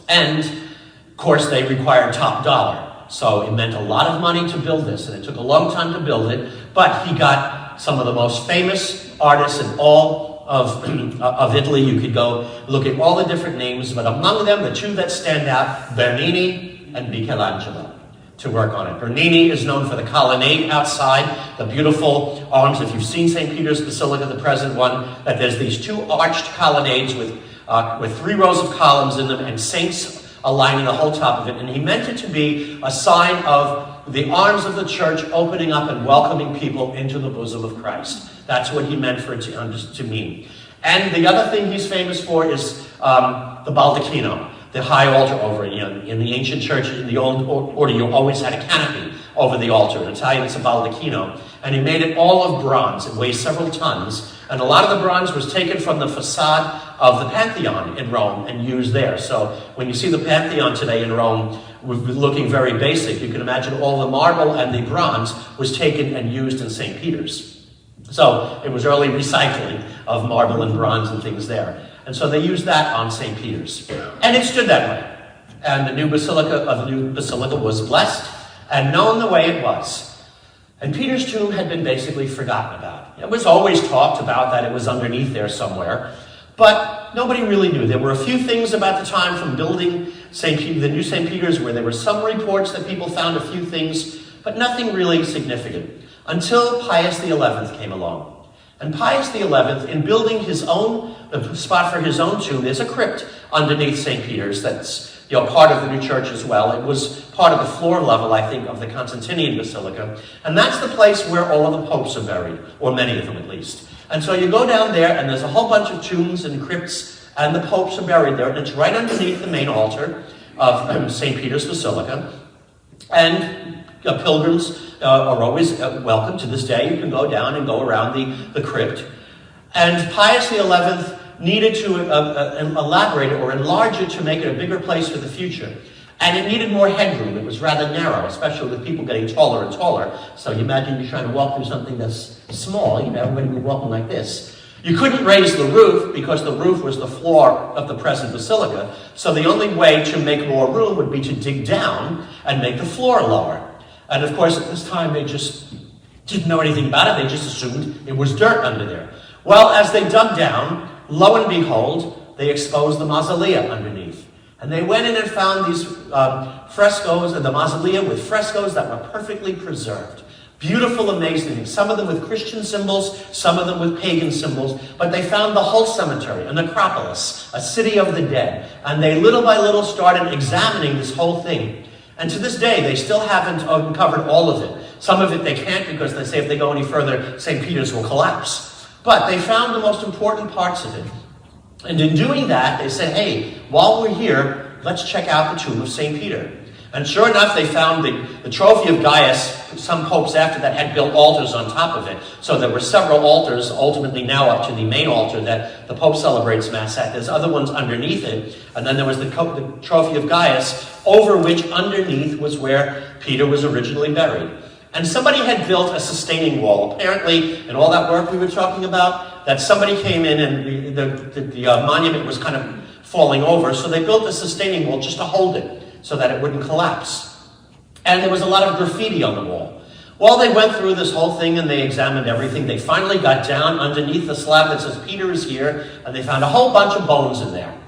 Speaker 2: And, of course, they required top dollar. So it meant a lot of money to build this, and it took a long time to build it, but he got some of the most famous artists in all of Italy. You could go look at all the different names, but among them, the two that stand out, Bernini and Michelangelo, to work on it. Bernini is known for the colonnade outside, the beautiful arms. If you've seen St. Peter's Basilica, the present one, that there's these two arched colonnades with 3 rows of columns in them and saints aligning the whole top of it. And he meant it to be a sign of the arms of the church opening up and welcoming people into the bosom of Christ. That's what he meant for it to mean. And the other thing he's famous for is the baldacchino, the high altar over it. In the ancient church, in the old order, you always had a canopy over the altar. In Italian, it's a baldacchino. And he made it all of bronze. It weighs several tons. And a lot of the bronze was taken from the facade of the Pantheon in Rome and used there. So when you see the Pantheon today in Rome, looking very basic, you can imagine all the marble and the bronze was taken and used in St. Peter's. So it was early recycling of marble and bronze and things there. And so they used that on St. Peter's. And it stood that way. And the new basilica was blessed and known the way it was. And Peter's tomb had been basically forgotten about. It was always talked about that it was underneath there somewhere, but nobody really knew. There were a few things about the time from building the new St. Peter's where there were some reports that people found a few things, but nothing really significant, until Pius XI came along. And Pius XI, in building the spot for his own tomb, there's a crypt underneath St. Peter's that's part of the new church as well. It was part of the floor level, I think, of the Constantinian Basilica. And that's the place where all of the popes are buried, or many of them at least. And so you go down there, and there's a whole bunch of tombs and crypts, and the popes are buried there. And it's right underneath the main altar. of St. Peter's Basilica. And pilgrims are always welcome to this day. You can go down and go around the crypt. And Pius XI needed to elaborate it or enlarge it to make it a bigger place for the future. And it needed more headroom. It was rather narrow, especially with people getting taller and taller. So you imagine you're trying to walk through something that's small. Everybody would be walking like this. You couldn't raise the roof because the roof was the floor of the present basilica. So the only way to make more room would be to dig down and make the floor lower. And of course, at this time, they just didn't know anything about it. They just assumed it was dirt under there. Well, as they dug down, lo and behold, they exposed the mausolea underneath. And they went in and found these frescoes, and the mausolea with frescoes that were perfectly preserved. Beautiful, amazing things. Some of them with Christian symbols, some of them with pagan symbols. But they found the whole cemetery, a necropolis, a city of the dead. And they little by little started examining this whole thing. And to this day, they still haven't uncovered all of it. Some of it they can't because they say if they go any further, St. Peter's will collapse. But they found the most important parts of it. And in doing that, they said, hey, while we're here, let's check out the tomb of St. Peter. And sure enough, they found the trophy of Gaius. Some popes after that had built altars on top of it. So there were several altars, ultimately now up to the main altar that the Pope celebrates Mass at. There's other ones underneath it. And then there was the trophy of Gaius, over which underneath was where Peter was originally buried. And somebody had built a sustaining wall. Apparently, in all that work we were talking about, that somebody came in and the monument was kind of falling over. So they built a sustaining wall just to hold it, so that it wouldn't collapse. And there was a lot of graffiti on the wall. Well, they went through this whole thing and they examined everything. They finally got down underneath the slab that says Peter is here, and they found a whole bunch of bones in there.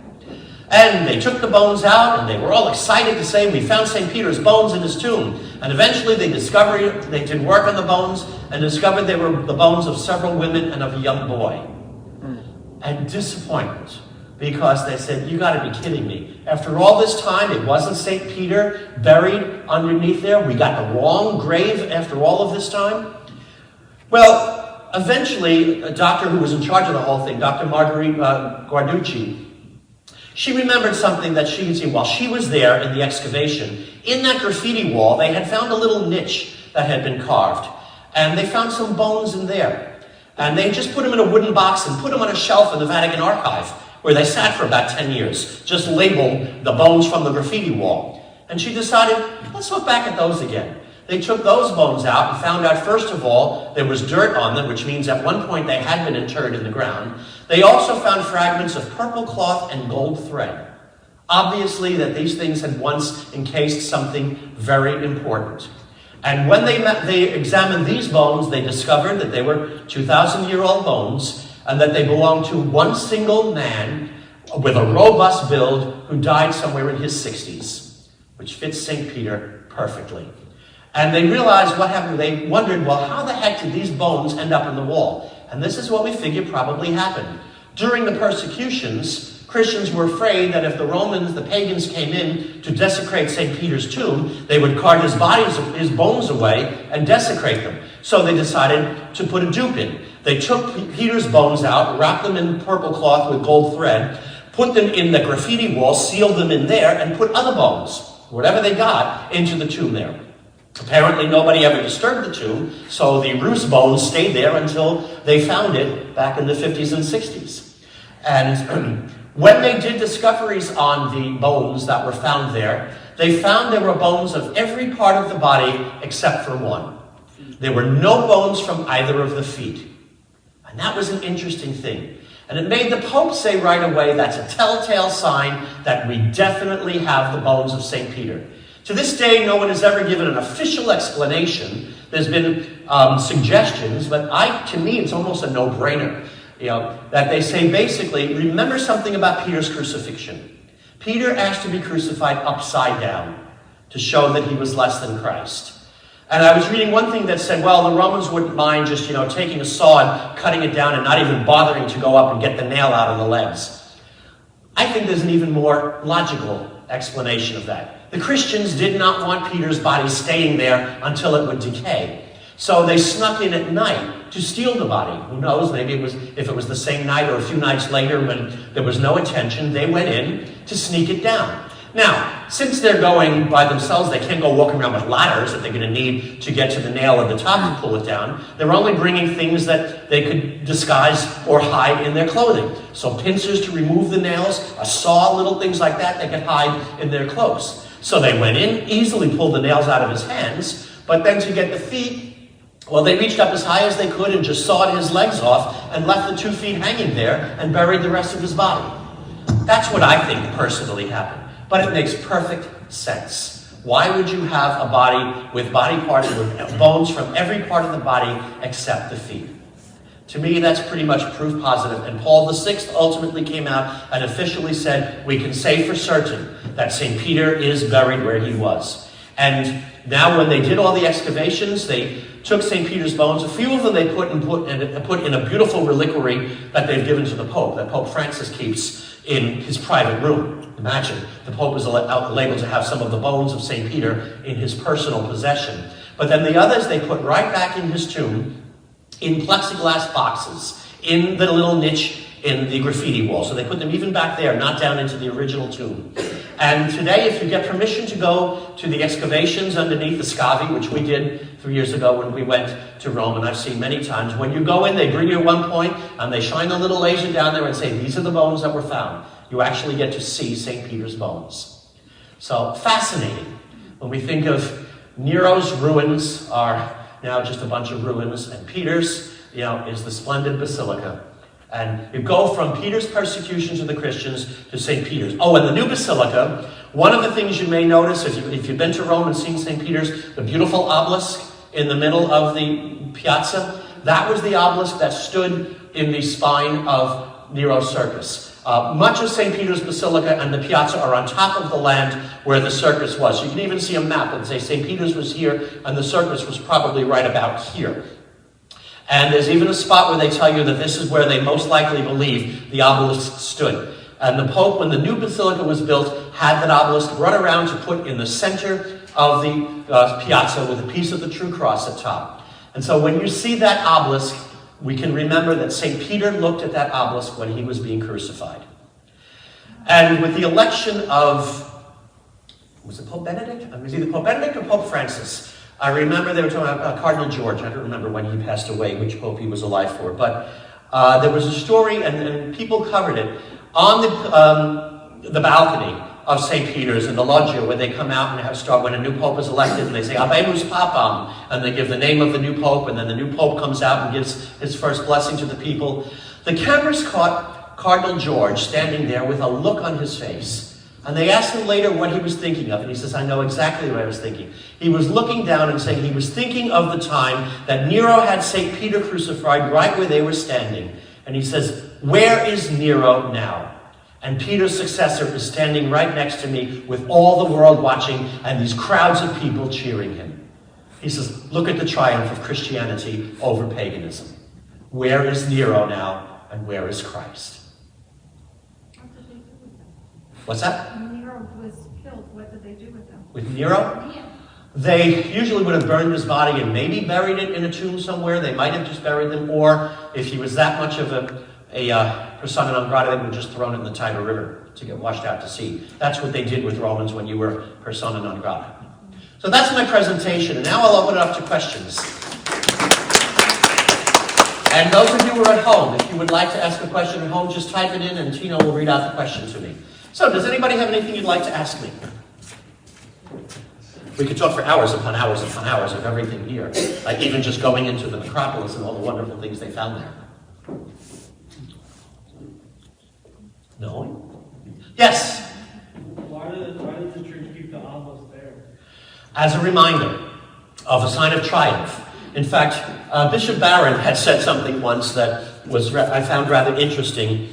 Speaker 2: And they took the bones out, and they were all excited to say, we found St. Peter's bones in his tomb. And eventually they did work on the bones, and discovered they were the bones of several women and of a young boy. And disappointment. Because they said, you got to be kidding me. After all this time, it wasn't St. Peter buried underneath there. We got the wrong grave after all of this time. Well, eventually, a doctor who was in charge of the whole thing, Dr. Marguerite Guarducci, she remembered something that she had seen while she was there in the excavation. In that graffiti wall, they had found a little niche that had been carved. And they found some bones in there. And they just put them in a wooden box and put them on a shelf in the Vatican archive, where they sat for about 10 years, just labeled the bones from the graffiti wall. And she decided, let's look back at those again. They took those bones out and found out, first of all, there was dirt on them, which means at one point they had been interred in the ground. They also found fragments of purple cloth and gold thread. Obviously that these things had once encased something very important. And when they examined these bones, they discovered that they were 2,000-year-old bones, and that they belonged to one single man with a robust build who died somewhere in his 60s, which fits St. Peter perfectly. And they realized what happened. They wondered, well, how the heck did these bones end up in the wall? And this is what we figure probably happened. During the persecutions, Christians were afraid that if the Romans, the pagans, came in to desecrate St. Peter's tomb, they would cart his bones away and desecrate them. So they decided to put a dupe in. They took Peter's bones out, wrapped them in purple cloth with gold thread, put them in the graffiti wall, sealed them in there, and put other bones, whatever they got, into the tomb there. Apparently nobody ever disturbed the tomb, so the Rus bones stayed there until they found it back in the 50s and 60s. And when they did discoveries on the bones that were found there, they found there were bones of every part of the body except for one. There were no bones from either of the feet. And that was an interesting thing. And it made the Pope say right away, that's a telltale sign that we definitely have the bones of St. Peter. To this day, no one has ever given an official explanation. There's been suggestions, but to me, it's almost a no-brainer. That they say basically, remember something about Peter's crucifixion. Peter asked to be crucified upside down to show that he was less than Christ. And I was reading one thing that said, well, the Romans wouldn't mind just, taking a saw and cutting it down and not even bothering to go up and get the nail out of the legs. I think there's an even more logical explanation of that. The Christians did not want Peter's body staying there until it would decay. So they snuck in at night to steal the body. Who knows, maybe if it was the same night or a few nights later when there was no attention, they went in to sneak it down. Now, since they're going by themselves, they can't go walking around with ladders that they're going to need to get to the nail at the top to pull it down. They're only bringing things that they could disguise or hide in their clothing. So pincers to remove the nails, a saw, little things like that they could hide in their clothes. So they went in, easily pulled the nails out of his hands, but then to get the feet, well, they reached up as high as they could and just sawed his legs off and left the 2 feet hanging there and buried the rest of his body. That's what I think personally happened. But it makes perfect sense. Why would you have a body with body parts, with bones from every part of the body except the feet? To me, that's pretty much proof positive. And Paul VI ultimately came out and officially said, we can say for certain that St. Peter is buried where he was. And now when they did all the excavations, they took St. Peter's bones. A few of them they put in a beautiful reliquary that they've given to the Pope, that Pope Francis keeps in his private room. Imagine, the Pope is able to have some of the bones of St. Peter in his personal possession. But then the others they put right back in his tomb in plexiglass boxes in the little niche in the graffiti wall. So they put them even back there, not down into the original tomb. And today, if you get permission to go to the excavations underneath the Scavi, which we did 3 years ago when we went to Rome, and I've seen many times, when you go in, they bring you at one point, and they shine a little laser down there and say, these are the bones that were found. You actually get to see St. Peter's bones. So, fascinating. When we think of Nero's ruins are now just a bunch of ruins, and Peter's, is the splendid Basilica. And you go from Peter's persecution to the Christians to St. Peter's. Oh, and the new Basilica, one of the things you may notice, if you've been to Rome and seen St. Peter's, the beautiful obelisk in the middle of the piazza, that was the obelisk that stood in the spine of Nero's circus. Much of St. Peter's Basilica and the piazza are on top of the land where the circus was. You can even see a map that says St. Peter's was here and the circus was probably right about here. And there's even a spot where they tell you that this is where they most likely believe the obelisk stood. And the Pope, when the new Basilica was built, had that obelisk run around to put in the center of the piazza with a piece of the true cross at top. And so when you see that obelisk, we can remember that St. Peter looked at that obelisk when he was being crucified. And with the election of, was it Pope Benedict? It was either Pope Benedict or Pope Francis. I remember they were talking about Cardinal George. I don't remember when he passed away, which pope he was alive for. But there was a story, and people covered it, on the balcony of St. Peter's in the loggia, where they come out and start when a new pope is elected, and they say, Habemus Papam, and they give the name of the new pope, and then the new pope comes out and gives his first blessing to the people. The cameras caught Cardinal George standing there with a look on his face. And they asked him later what he was thinking of, and he says, I know exactly what I was thinking. He was looking down and saying he was thinking of the time that Nero had St. Peter crucified right where they were standing. And he says, where is Nero now? And Peter's successor is standing right next to me with all the world watching and these crowds of people cheering him. He says, look at the triumph of Christianity over paganism. Where is Nero now, and where is Christ? What's that?
Speaker 1: When Nero was killed, what did they do with him?
Speaker 2: With Nero? Yeah. They usually would have burned his body and maybe buried it in a tomb somewhere. They might have just buried him, or if he was that much of a persona non grata, they would have just thrown it in the Tiber River to get washed out to sea. That's what they did with Romans when you were persona non grata. So that's my presentation, and now I'll open it up to questions. And those of you who are at home, if you would like to ask a question at home, just type it in and Tino will read out the question to me. So, does anybody have anything you'd like to ask me? We could talk for hours upon hours upon hours of everything here. Like even just going into the necropolis and all the wonderful things they found there. No? Yes?
Speaker 3: Why does the church keep the obelisk there?
Speaker 2: As a reminder of a sign of triumph. In fact, Bishop Barron had said something once that I found rather interesting.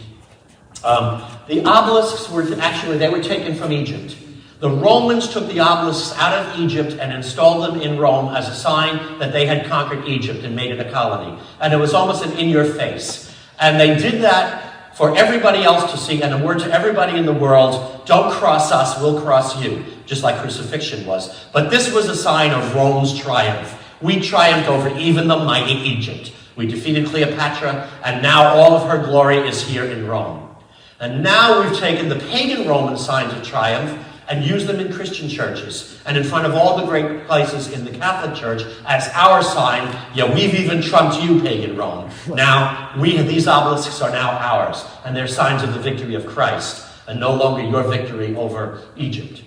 Speaker 2: The obelisks were they were taken from Egypt. The Romans took the obelisks out of Egypt and installed them in Rome as a sign that they had conquered Egypt and made it a colony. And it was almost an in-your-face. And they did that for everybody else to see, and a word to everybody in the world, don't cross us, we'll cross you, just like crucifixion was. But this was a sign of Rome's triumph. We triumphed over even the mighty Egypt. We defeated Cleopatra, and now all of her glory is here in Rome. And now we've taken the pagan Roman signs of triumph, and use them in Christian churches and in front of all the great places in the Catholic Church as our sign, we've even trumped you, pagan Rome. Now, these obelisks are now ours, and they're signs of the victory of Christ, and no longer your victory over Egypt.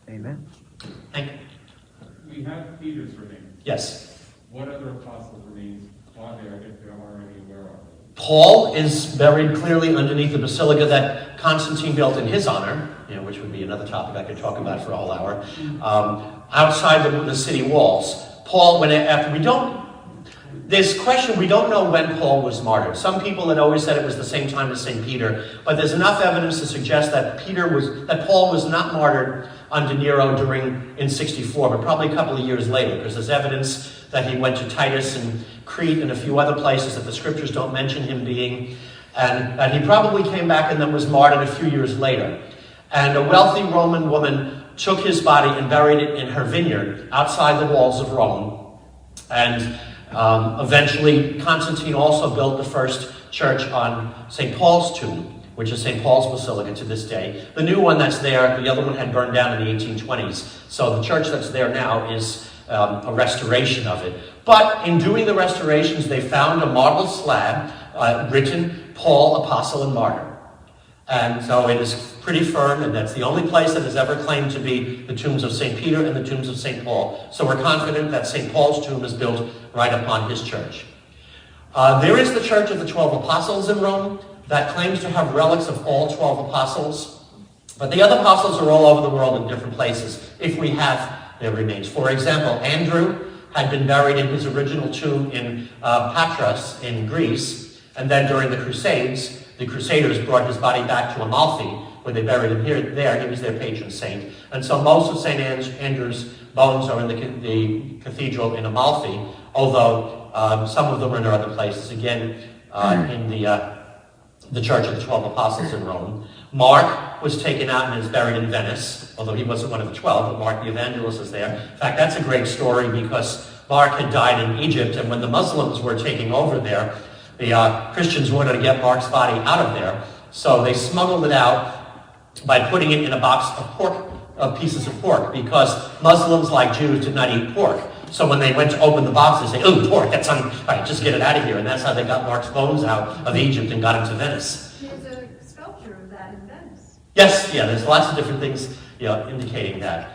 Speaker 4: Amen.
Speaker 2: Thank you.
Speaker 5: We have Peter's remains.
Speaker 2: Yes.
Speaker 5: What other apostles' remains are there, if there are any, where are they?
Speaker 2: Paul is buried clearly underneath the basilica that Constantine built in his honor, which would be another topic I could talk about for a whole hour, outside the city walls. Paul, this question, we don't know when Paul was martyred. Some people had always said it was the same time as St. Peter, but there's enough evidence to suggest that Paul was not martyred under Nero in 64, but probably a couple of years later, because there's evidence that he went to Titus and Crete and a few other places that the scriptures don't mention him being, and he probably came back and then was martyred a few years later. And a wealthy Roman woman took his body and buried it in her vineyard outside the walls of Rome. And eventually, Constantine also built the first church on St. Paul's tomb, which is St. Paul's Basilica to this day. The new one that's there, the other one had burned down in the 1820s. So the church that's there now is a restoration of it. But in doing the restorations, they found a marble slab written Paul, Apostle and Martyr. And so it is pretty firm, and that's the only place that has ever claimed to be the tombs of St. Peter and the tombs of St. Paul. So we're confident that St. Paul's tomb is built right upon his church. There is the Church of the 12 Apostles in Rome that claims to have relics of all 12 apostles. But the other apostles are all over the world in different places, if we have their remains. For example, Andrew had been buried in his original tomb in Patras in Greece, and then during the Crusades, the Crusaders brought his body back to Amalfi, where they buried him there. He was their patron saint. And so most of St. Andrew's bones are in the cathedral in Amalfi, although some of them are in other places, again, in the Church of the 12 Apostles in Rome. Mark was taken out and is buried in Venice, although he wasn't one of the 12, but Mark the Evangelist is there. In fact, that's a great story because Mark had died in Egypt, and when the Muslims were taking over there, the Christians wanted to get Mark's body out of there, so they smuggled it out by putting it in a box of pieces of pork, because Muslims, like Jews, did not eat pork. So when they went to open the box, they say, "Oh, pork, that's all right, just get it out of here." And that's how they got Mark's bones out of Egypt and got him to Venice.
Speaker 1: There's a sculpture of that in Venice.
Speaker 2: Yes, there's lots of different things indicating that.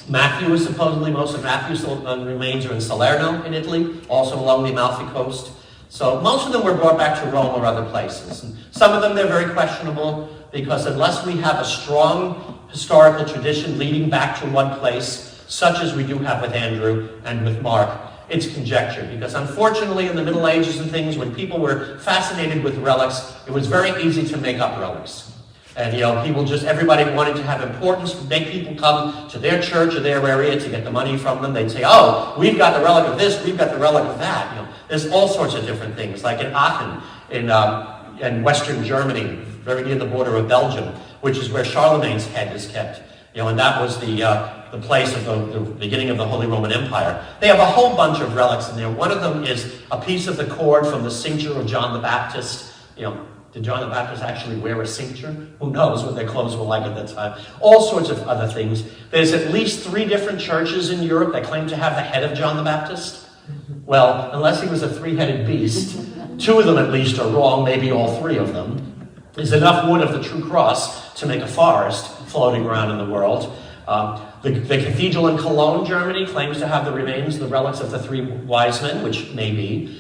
Speaker 2: Matthew is supposedly, most of Matthew's remains are in Salerno in Italy, also along the Amalfi coast. So most of them were brought back to Rome or other places. And some of them, they're very questionable, because unless we have a strong historical tradition leading back to one place, such as we do have with Andrew and with Mark, it's conjecture. Because unfortunately, in the Middle Ages and things, when people were fascinated with relics, it was very easy to make up relics. And, everybody wanted to have importance, make people come to their church or their area to get the money from them. They'd say, "Oh, we've got the relic of this, we've got the relic of that." There's all sorts of different things, like in Aachen, in Western Germany, very near the border of Belgium, which is where Charlemagne's head is kept. And that was the place of the beginning of the Holy Roman Empire. They have a whole bunch of relics in there. One of them is a piece of the cord from the cincture of John the Baptist. Did John the Baptist actually wear a cincture? Who knows what their clothes were like at that time. All sorts of other things. There's at least 3 different churches in Europe that claim to have the head of John the Baptist. Well, unless he was a 3-headed beast, 2 of them at least are wrong, maybe all 3 of them. There's enough wood of the true cross to make a forest floating around in the world. The cathedral in Cologne, Germany, claims to have the remains, the relics of the 3 wise men, which may be.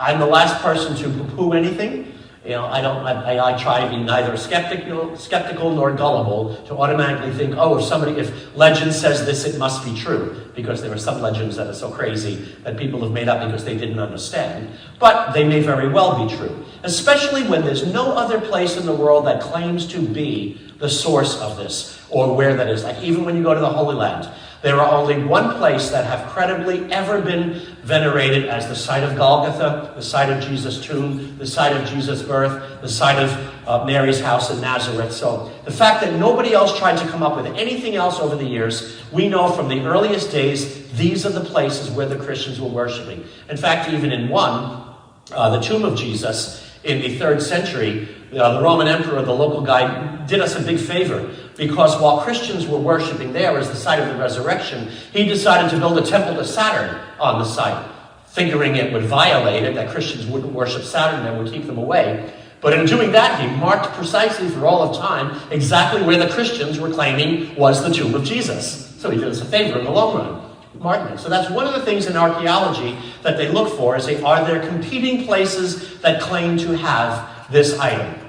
Speaker 2: I'm the last person to poo-poo anything. I try to be neither skeptical nor gullible to automatically think, if legend says this, it must be true. Because there are some legends that are so crazy that people have made up because they didn't understand. But they may very well be true. Especially when there's no other place in the world that claims to be the source of this, or where that is. Like even when you go to the Holy Land, there are only one place that have credibly ever been venerated as the site of Golgotha, the site of Jesus' tomb, the site of Jesus' birth, the site of Mary's house in Nazareth. So the fact that nobody else tried to come up with anything else over the years, we know from the earliest days, these are the places where the Christians were worshiping. In fact, even in one, the tomb of Jesus in the 3rd century, the Roman emperor, the local guy, did us a big favor, because while Christians were worshiping there as the site of the resurrection, he decided to build a temple to Saturn on the site, figuring it would violate it, that Christians wouldn't worship Saturn and would keep them away. But in doing that, he marked precisely for all of time exactly where the Christians were claiming was the tomb of Jesus. So he did us a favor in the long run, marking it. So that's one of the things in archaeology that they look for, is are there competing places that claim to have this item?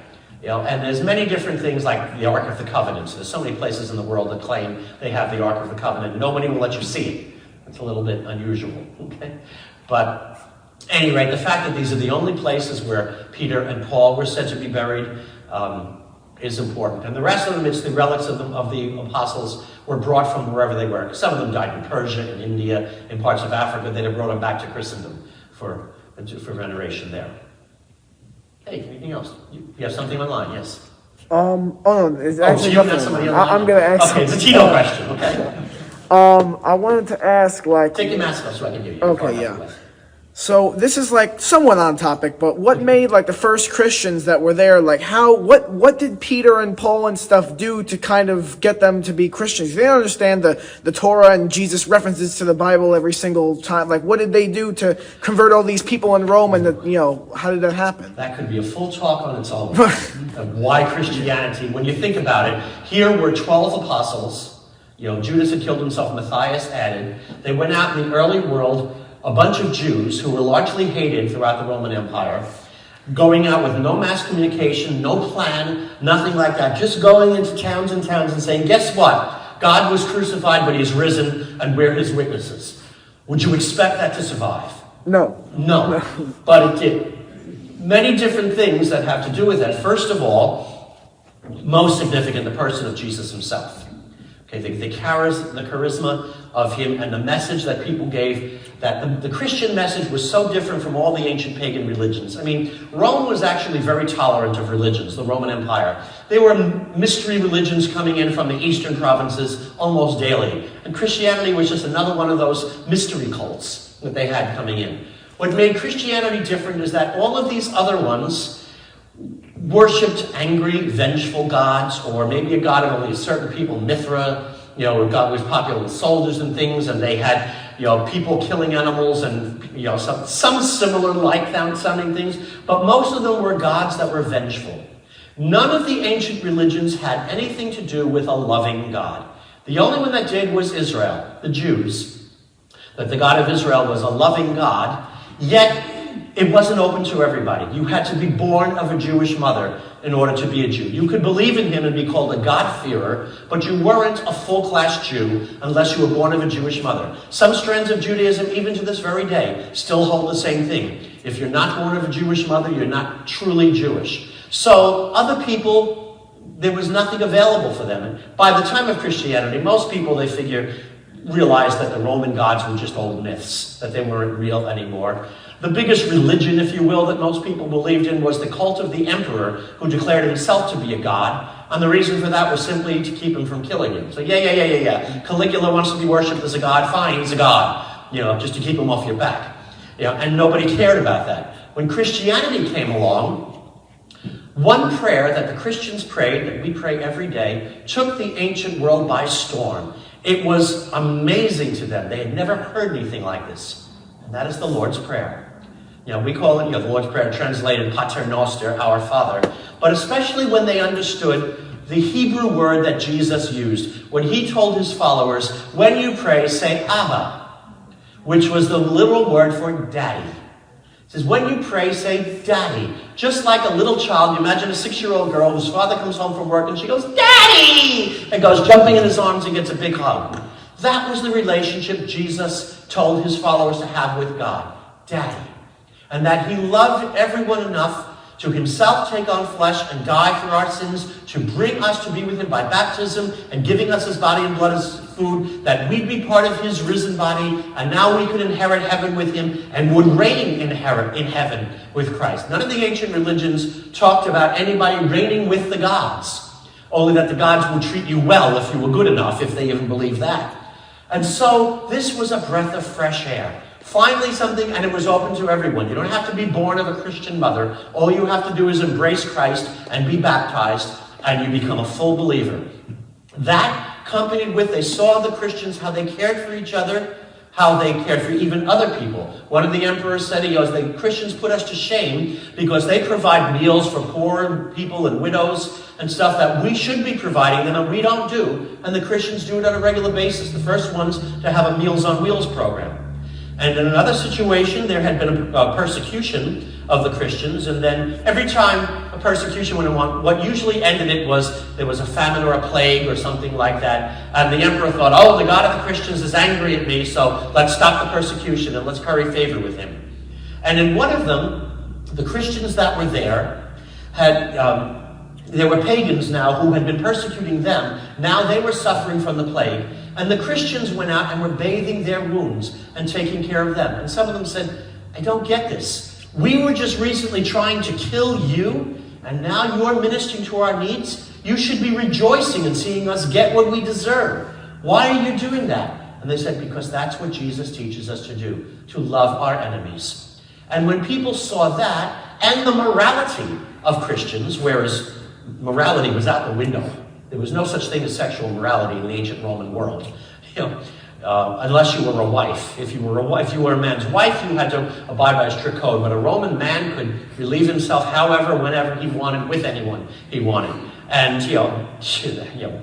Speaker 2: And there's many different things like the Ark of the Covenant. So there's so many places in the world that claim they have the Ark of the Covenant. Nobody will let you see it. It's a little bit unusual, okay? But at any rate, the fact that these are the only places where Peter and Paul were said to be buried is important. And the rest of them, it's the relics of the apostles were brought from wherever they were. Some of them died in Persia, in India, in parts of Africa. They brought them back to Christendom for veneration there. Hey, anything else? You have something online, yes?
Speaker 4: It's actually
Speaker 2: so
Speaker 4: nothing.
Speaker 2: somebody
Speaker 4: I'm going to ask.
Speaker 2: Okay, it's a Tito question, okay?
Speaker 4: I wanted to ask, like...
Speaker 2: Take your mask off so I can hear you.
Speaker 4: Okay, yeah. So this is like somewhat on topic, but what made like the first Christians that were there, like what did Peter and Paul and stuff do to kind of get them to be Christians? They don't understand the Torah and Jesus references to the Bible every single time. Like, what did they do to convert all these people in Rome, and how did that happen?
Speaker 2: That could be a full talk on its own. Of why Christianity, when you think about it, here were 12 apostles. Judas had killed himself, Matthias added. They went out in the early world, a bunch of Jews who were largely hated throughout the Roman Empire, going out with no mass communication, no plan, nothing like that, just going into towns and towns and saying, guess what? God was crucified, but he's risen, and we're his witnesses. Would you expect that to survive?
Speaker 4: No.
Speaker 2: No, but it did. Many different things that have to do with that. First of all, most significant, the person of Jesus himself. Okay, the charisma of him and the message that people gave, that the Christian message was so different from all the ancient pagan religions. I mean, Rome was actually very tolerant of religions, the Roman Empire. There were mystery religions coming in from the eastern provinces almost daily. And Christianity was just another one of those mystery cults that they had coming in. What made Christianity different is that all of these other ones worshipped angry, vengeful gods, or maybe a god of only certain people, Mithra, a god was popular with soldiers and things, and they had, people killing animals and, some similar like-sounding things, but most of them were gods that were vengeful. None of the ancient religions had anything to do with a loving God. The only one that did was Israel, the Jews, that the God of Israel was a loving God, yet it wasn't open to everybody. You had to be born of a Jewish mother in order to be a Jew. You could believe in him and be called a God-fearer, but you weren't a full-class Jew unless you were born of a Jewish mother. Some strands of Judaism, even to this very day, still hold the same thing. If you're not born of a Jewish mother, you're not truly Jewish. So other people, there was nothing available for them. And by the time of Christianity, most people, they realized that the Roman gods were just old myths, that they weren't real anymore. The biggest religion, if you will, that most people believed in was the cult of the emperor, who declared himself to be a god. And the reason for that was simply to keep him from killing him. So yeah. Caligula wants to be worshipped as a god. Fine, he's a god. Just to keep him off your back. And nobody cared about that. When Christianity came along, one prayer that the Christians prayed, that we pray every day, took the ancient world by storm. It was amazing to them. They had never heard anything like this. And that is the Lord's Prayer. We call it, the Lord's Prayer, translated Pater Noster, our Father. But especially when they understood the Hebrew word that Jesus used, when he told his followers, when you pray, say Abba, which was the literal word for daddy. It says, when you pray, say daddy. Just like a little child, you imagine a 6-year-old girl whose father comes home from work and she goes, daddy! And goes jumping in his arms and gets a big hug. That was the relationship Jesus told his followers to have with God, daddy. And that he loved everyone enough to himself take on flesh and die for our sins, to bring us to be with him by baptism and giving us his body and blood as food, that we'd be part of his risen body, and now we could inherit heaven with him and would reign in heaven with Christ. None of the ancient religions talked about anybody reigning with the gods, only that the gods would treat you well if you were good enough, if they even believed that. And so this was a breath of fresh air. Finally something, and it was open to everyone. You don't have to be born of a Christian mother. All you have to do is embrace Christ and be baptized, and you become a full believer. That, accompanied with, they saw the Christians, how they cared for each other, how they cared for even other people. One of the emperors said, he goes, the Christians put us to shame because they provide meals for poor people and widows and stuff that we should be providing them, and we don't do. And the Christians do it on a regular basis, the first ones to have a Meals on Wheels program. And in another situation, there had been a persecution of the Christians, and then every time a persecution went on, what usually ended it was there was a famine or a plague or something like that, and the emperor thought, oh, the God of the Christians is angry at me, so let's stop the persecution and let's curry favor with him. And in one of them, the Christians that were there there were pagans now who had been persecuting them. Now they were suffering from the plague. And the Christians went out and were bathing their wounds and taking care of them. And some of them said, I don't get this. We were just recently trying to kill you, and now you're ministering to our needs? You should be rejoicing and seeing us get what we deserve. Why are you doing that? And they said, because that's what Jesus teaches us to do, to love our enemies. And when people saw that, and the morality of Christians, whereas morality was out the window. There was no such thing as sexual morality in the ancient Roman world. Unless you were a wife. If you were a man's wife, you had to abide by a strict code. But a Roman man could relieve himself however, whenever he wanted, with anyone he wanted. And,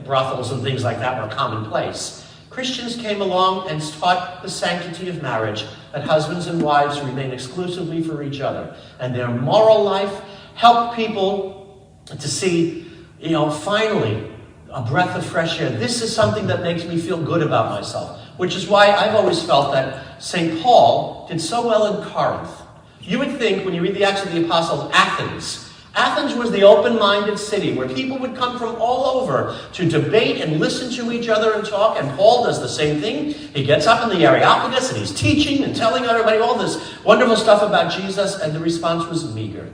Speaker 2: brothels and things like that were commonplace. Christians came along and taught the sanctity of marriage, that husbands and wives remain exclusively for each other. And their moral life helped people to see, finally, a breath of fresh air. This is something that makes me feel good about myself, which is why I've always felt that St. Paul did so well in Corinth. You would think, when you read the Acts of the Apostles, Athens was the open-minded city where people would come from all over to debate and listen to each other and talk, and Paul does the same thing. He gets up in the Areopagus and he's teaching and telling everybody all this wonderful stuff about Jesus, and the response was meager.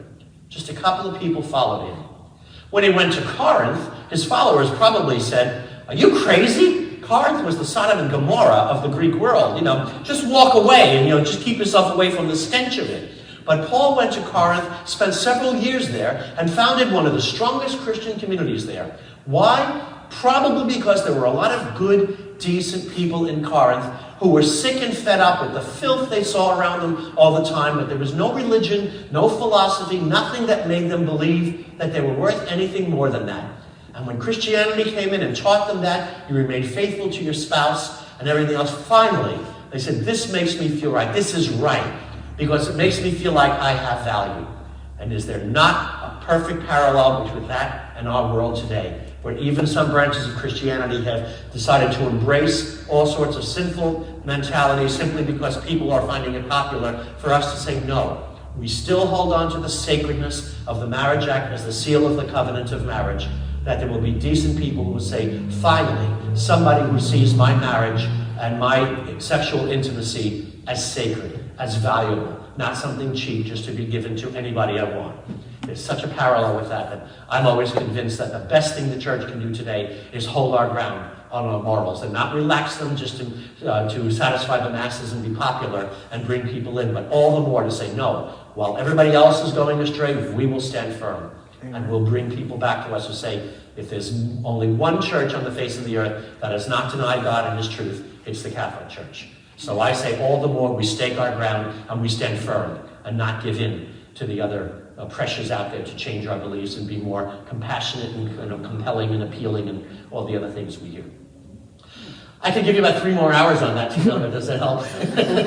Speaker 2: Just a couple of people followed him. When he went to Corinth, his followers probably said, are you crazy? Corinth was the Sodom and Gomorrah of the Greek world. Just walk away and, just keep yourself away from the stench of it. But Paul went to Corinth, spent several years there, and founded one of the strongest Christian communities there. Why? Probably because there were a lot of good, decent people in Corinth who were sick and fed up with the filth they saw around them all the time, but there was no religion, no philosophy, nothing that made them believe that they were worth anything more than that. And when Christianity came in and taught them that, you remained faithful to your spouse and everything else, finally, they said, this makes me feel right. This is right, because it makes me feel like I have value. And is there not a perfect parallel between that and our world today, where even some branches of Christianity have decided to embrace all sorts of sinful mentalities simply because people are finding it popular for us to say no. We still hold on to the sacredness of the Marriage Act as the seal of the covenant of marriage, that there will be decent people who will say, finally, somebody who sees my marriage and my sexual intimacy as sacred, as valuable, not something cheap just to be given to anybody I want. There's such a parallel with that I'm always convinced that the best thing the church can do today is hold our ground on our morals and not relax them just to satisfy the masses and be popular and bring people in, but all the more to say, no, while everybody else is going astray, we will stand firm. And we'll bring people back to us who say, if there's only one church on the face of the earth that has not denied God and his truth, it's the Catholic Church. So I say all the more we stake our ground and we stand firm and not give in to the other pressures out there to change our beliefs and be more compassionate and compelling and appealing and all the other things we do. I could give you about 3 more hours on that, does that help?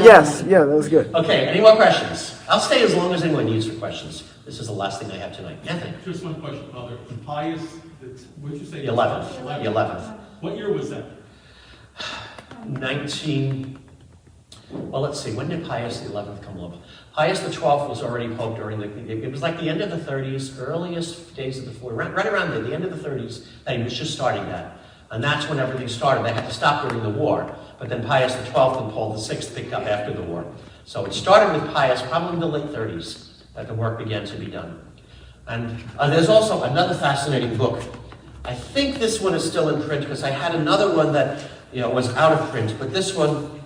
Speaker 4: Yes, that was good.
Speaker 2: Okay, any more questions? I'll stay as long as anyone needs for questions. This is the last thing I have tonight. Anthony?
Speaker 5: Just one question, Father. Pius, what did you say?
Speaker 2: The 11th. The 11th.
Speaker 5: What year was that?
Speaker 2: well, let's see, when did Pius XI come up? Pius XII was already Pope during it was like the end of the 30s, earliest days of the 40s, right around there, the end of the 30s, that he was just starting that. And that's when everything started. They had to stop during the war, but then Pius XII and Paul VI picked up after the war. So it started with Pius, probably in the late 30s, that the work began to be done. And there's also another fascinating book. I think this one is still in print, because I had another one that was out of print, but this one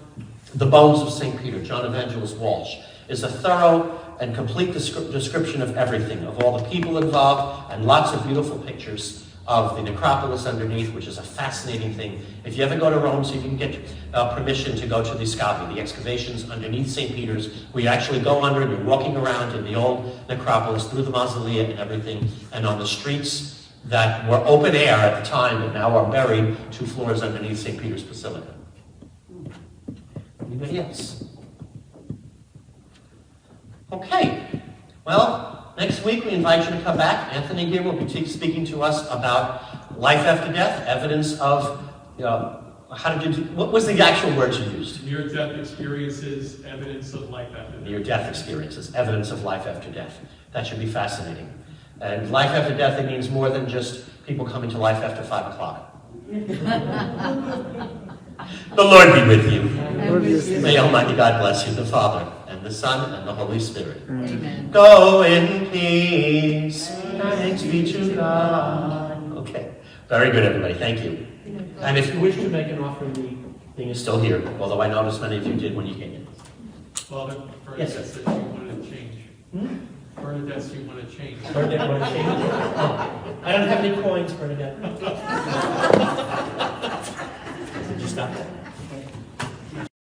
Speaker 2: The Bones of St. Peter, John Evangelist Walsh, is a thorough and complete description of everything, of all the people involved, and lots of beautiful pictures of the necropolis underneath, which is a fascinating thing. If you ever go to Rome, see if you can get permission to go to the scavi, the excavations underneath St. Peter's, where you actually go under and you're walking around in the old necropolis through the mausolea and everything, and on the streets that were open air at the time but now are buried 2 floors underneath St. Peter's Basilica. Anybody else? Okay. Well, next week we invite you to come back. Anthony here will be speaking to us about life after death, evidence of, what was the actual words you used?
Speaker 5: Near-death experiences, evidence of life after death.
Speaker 2: Near-death experiences, evidence of life after death. That should be fascinating. And life after death, it means more than just people coming to life after 5 o'clock. The Lord be with you. May Almighty God bless you, the Father, and the Son, and the Holy Spirit.
Speaker 1: Amen.
Speaker 2: Go in peace. Thanks be to God. Okay. Very good, everybody. Thank you. And if you wish to make an offering, the thing is still here, although I noticed many of you did when you came in.
Speaker 5: Father,
Speaker 2: Yes,
Speaker 5: Bernadette
Speaker 2: sir.
Speaker 5: said you wanted to change. Bernadette said you want to change.
Speaker 2: Bernadette, want to change? Oh, I don't have any coins, Bernadette. Just stop that.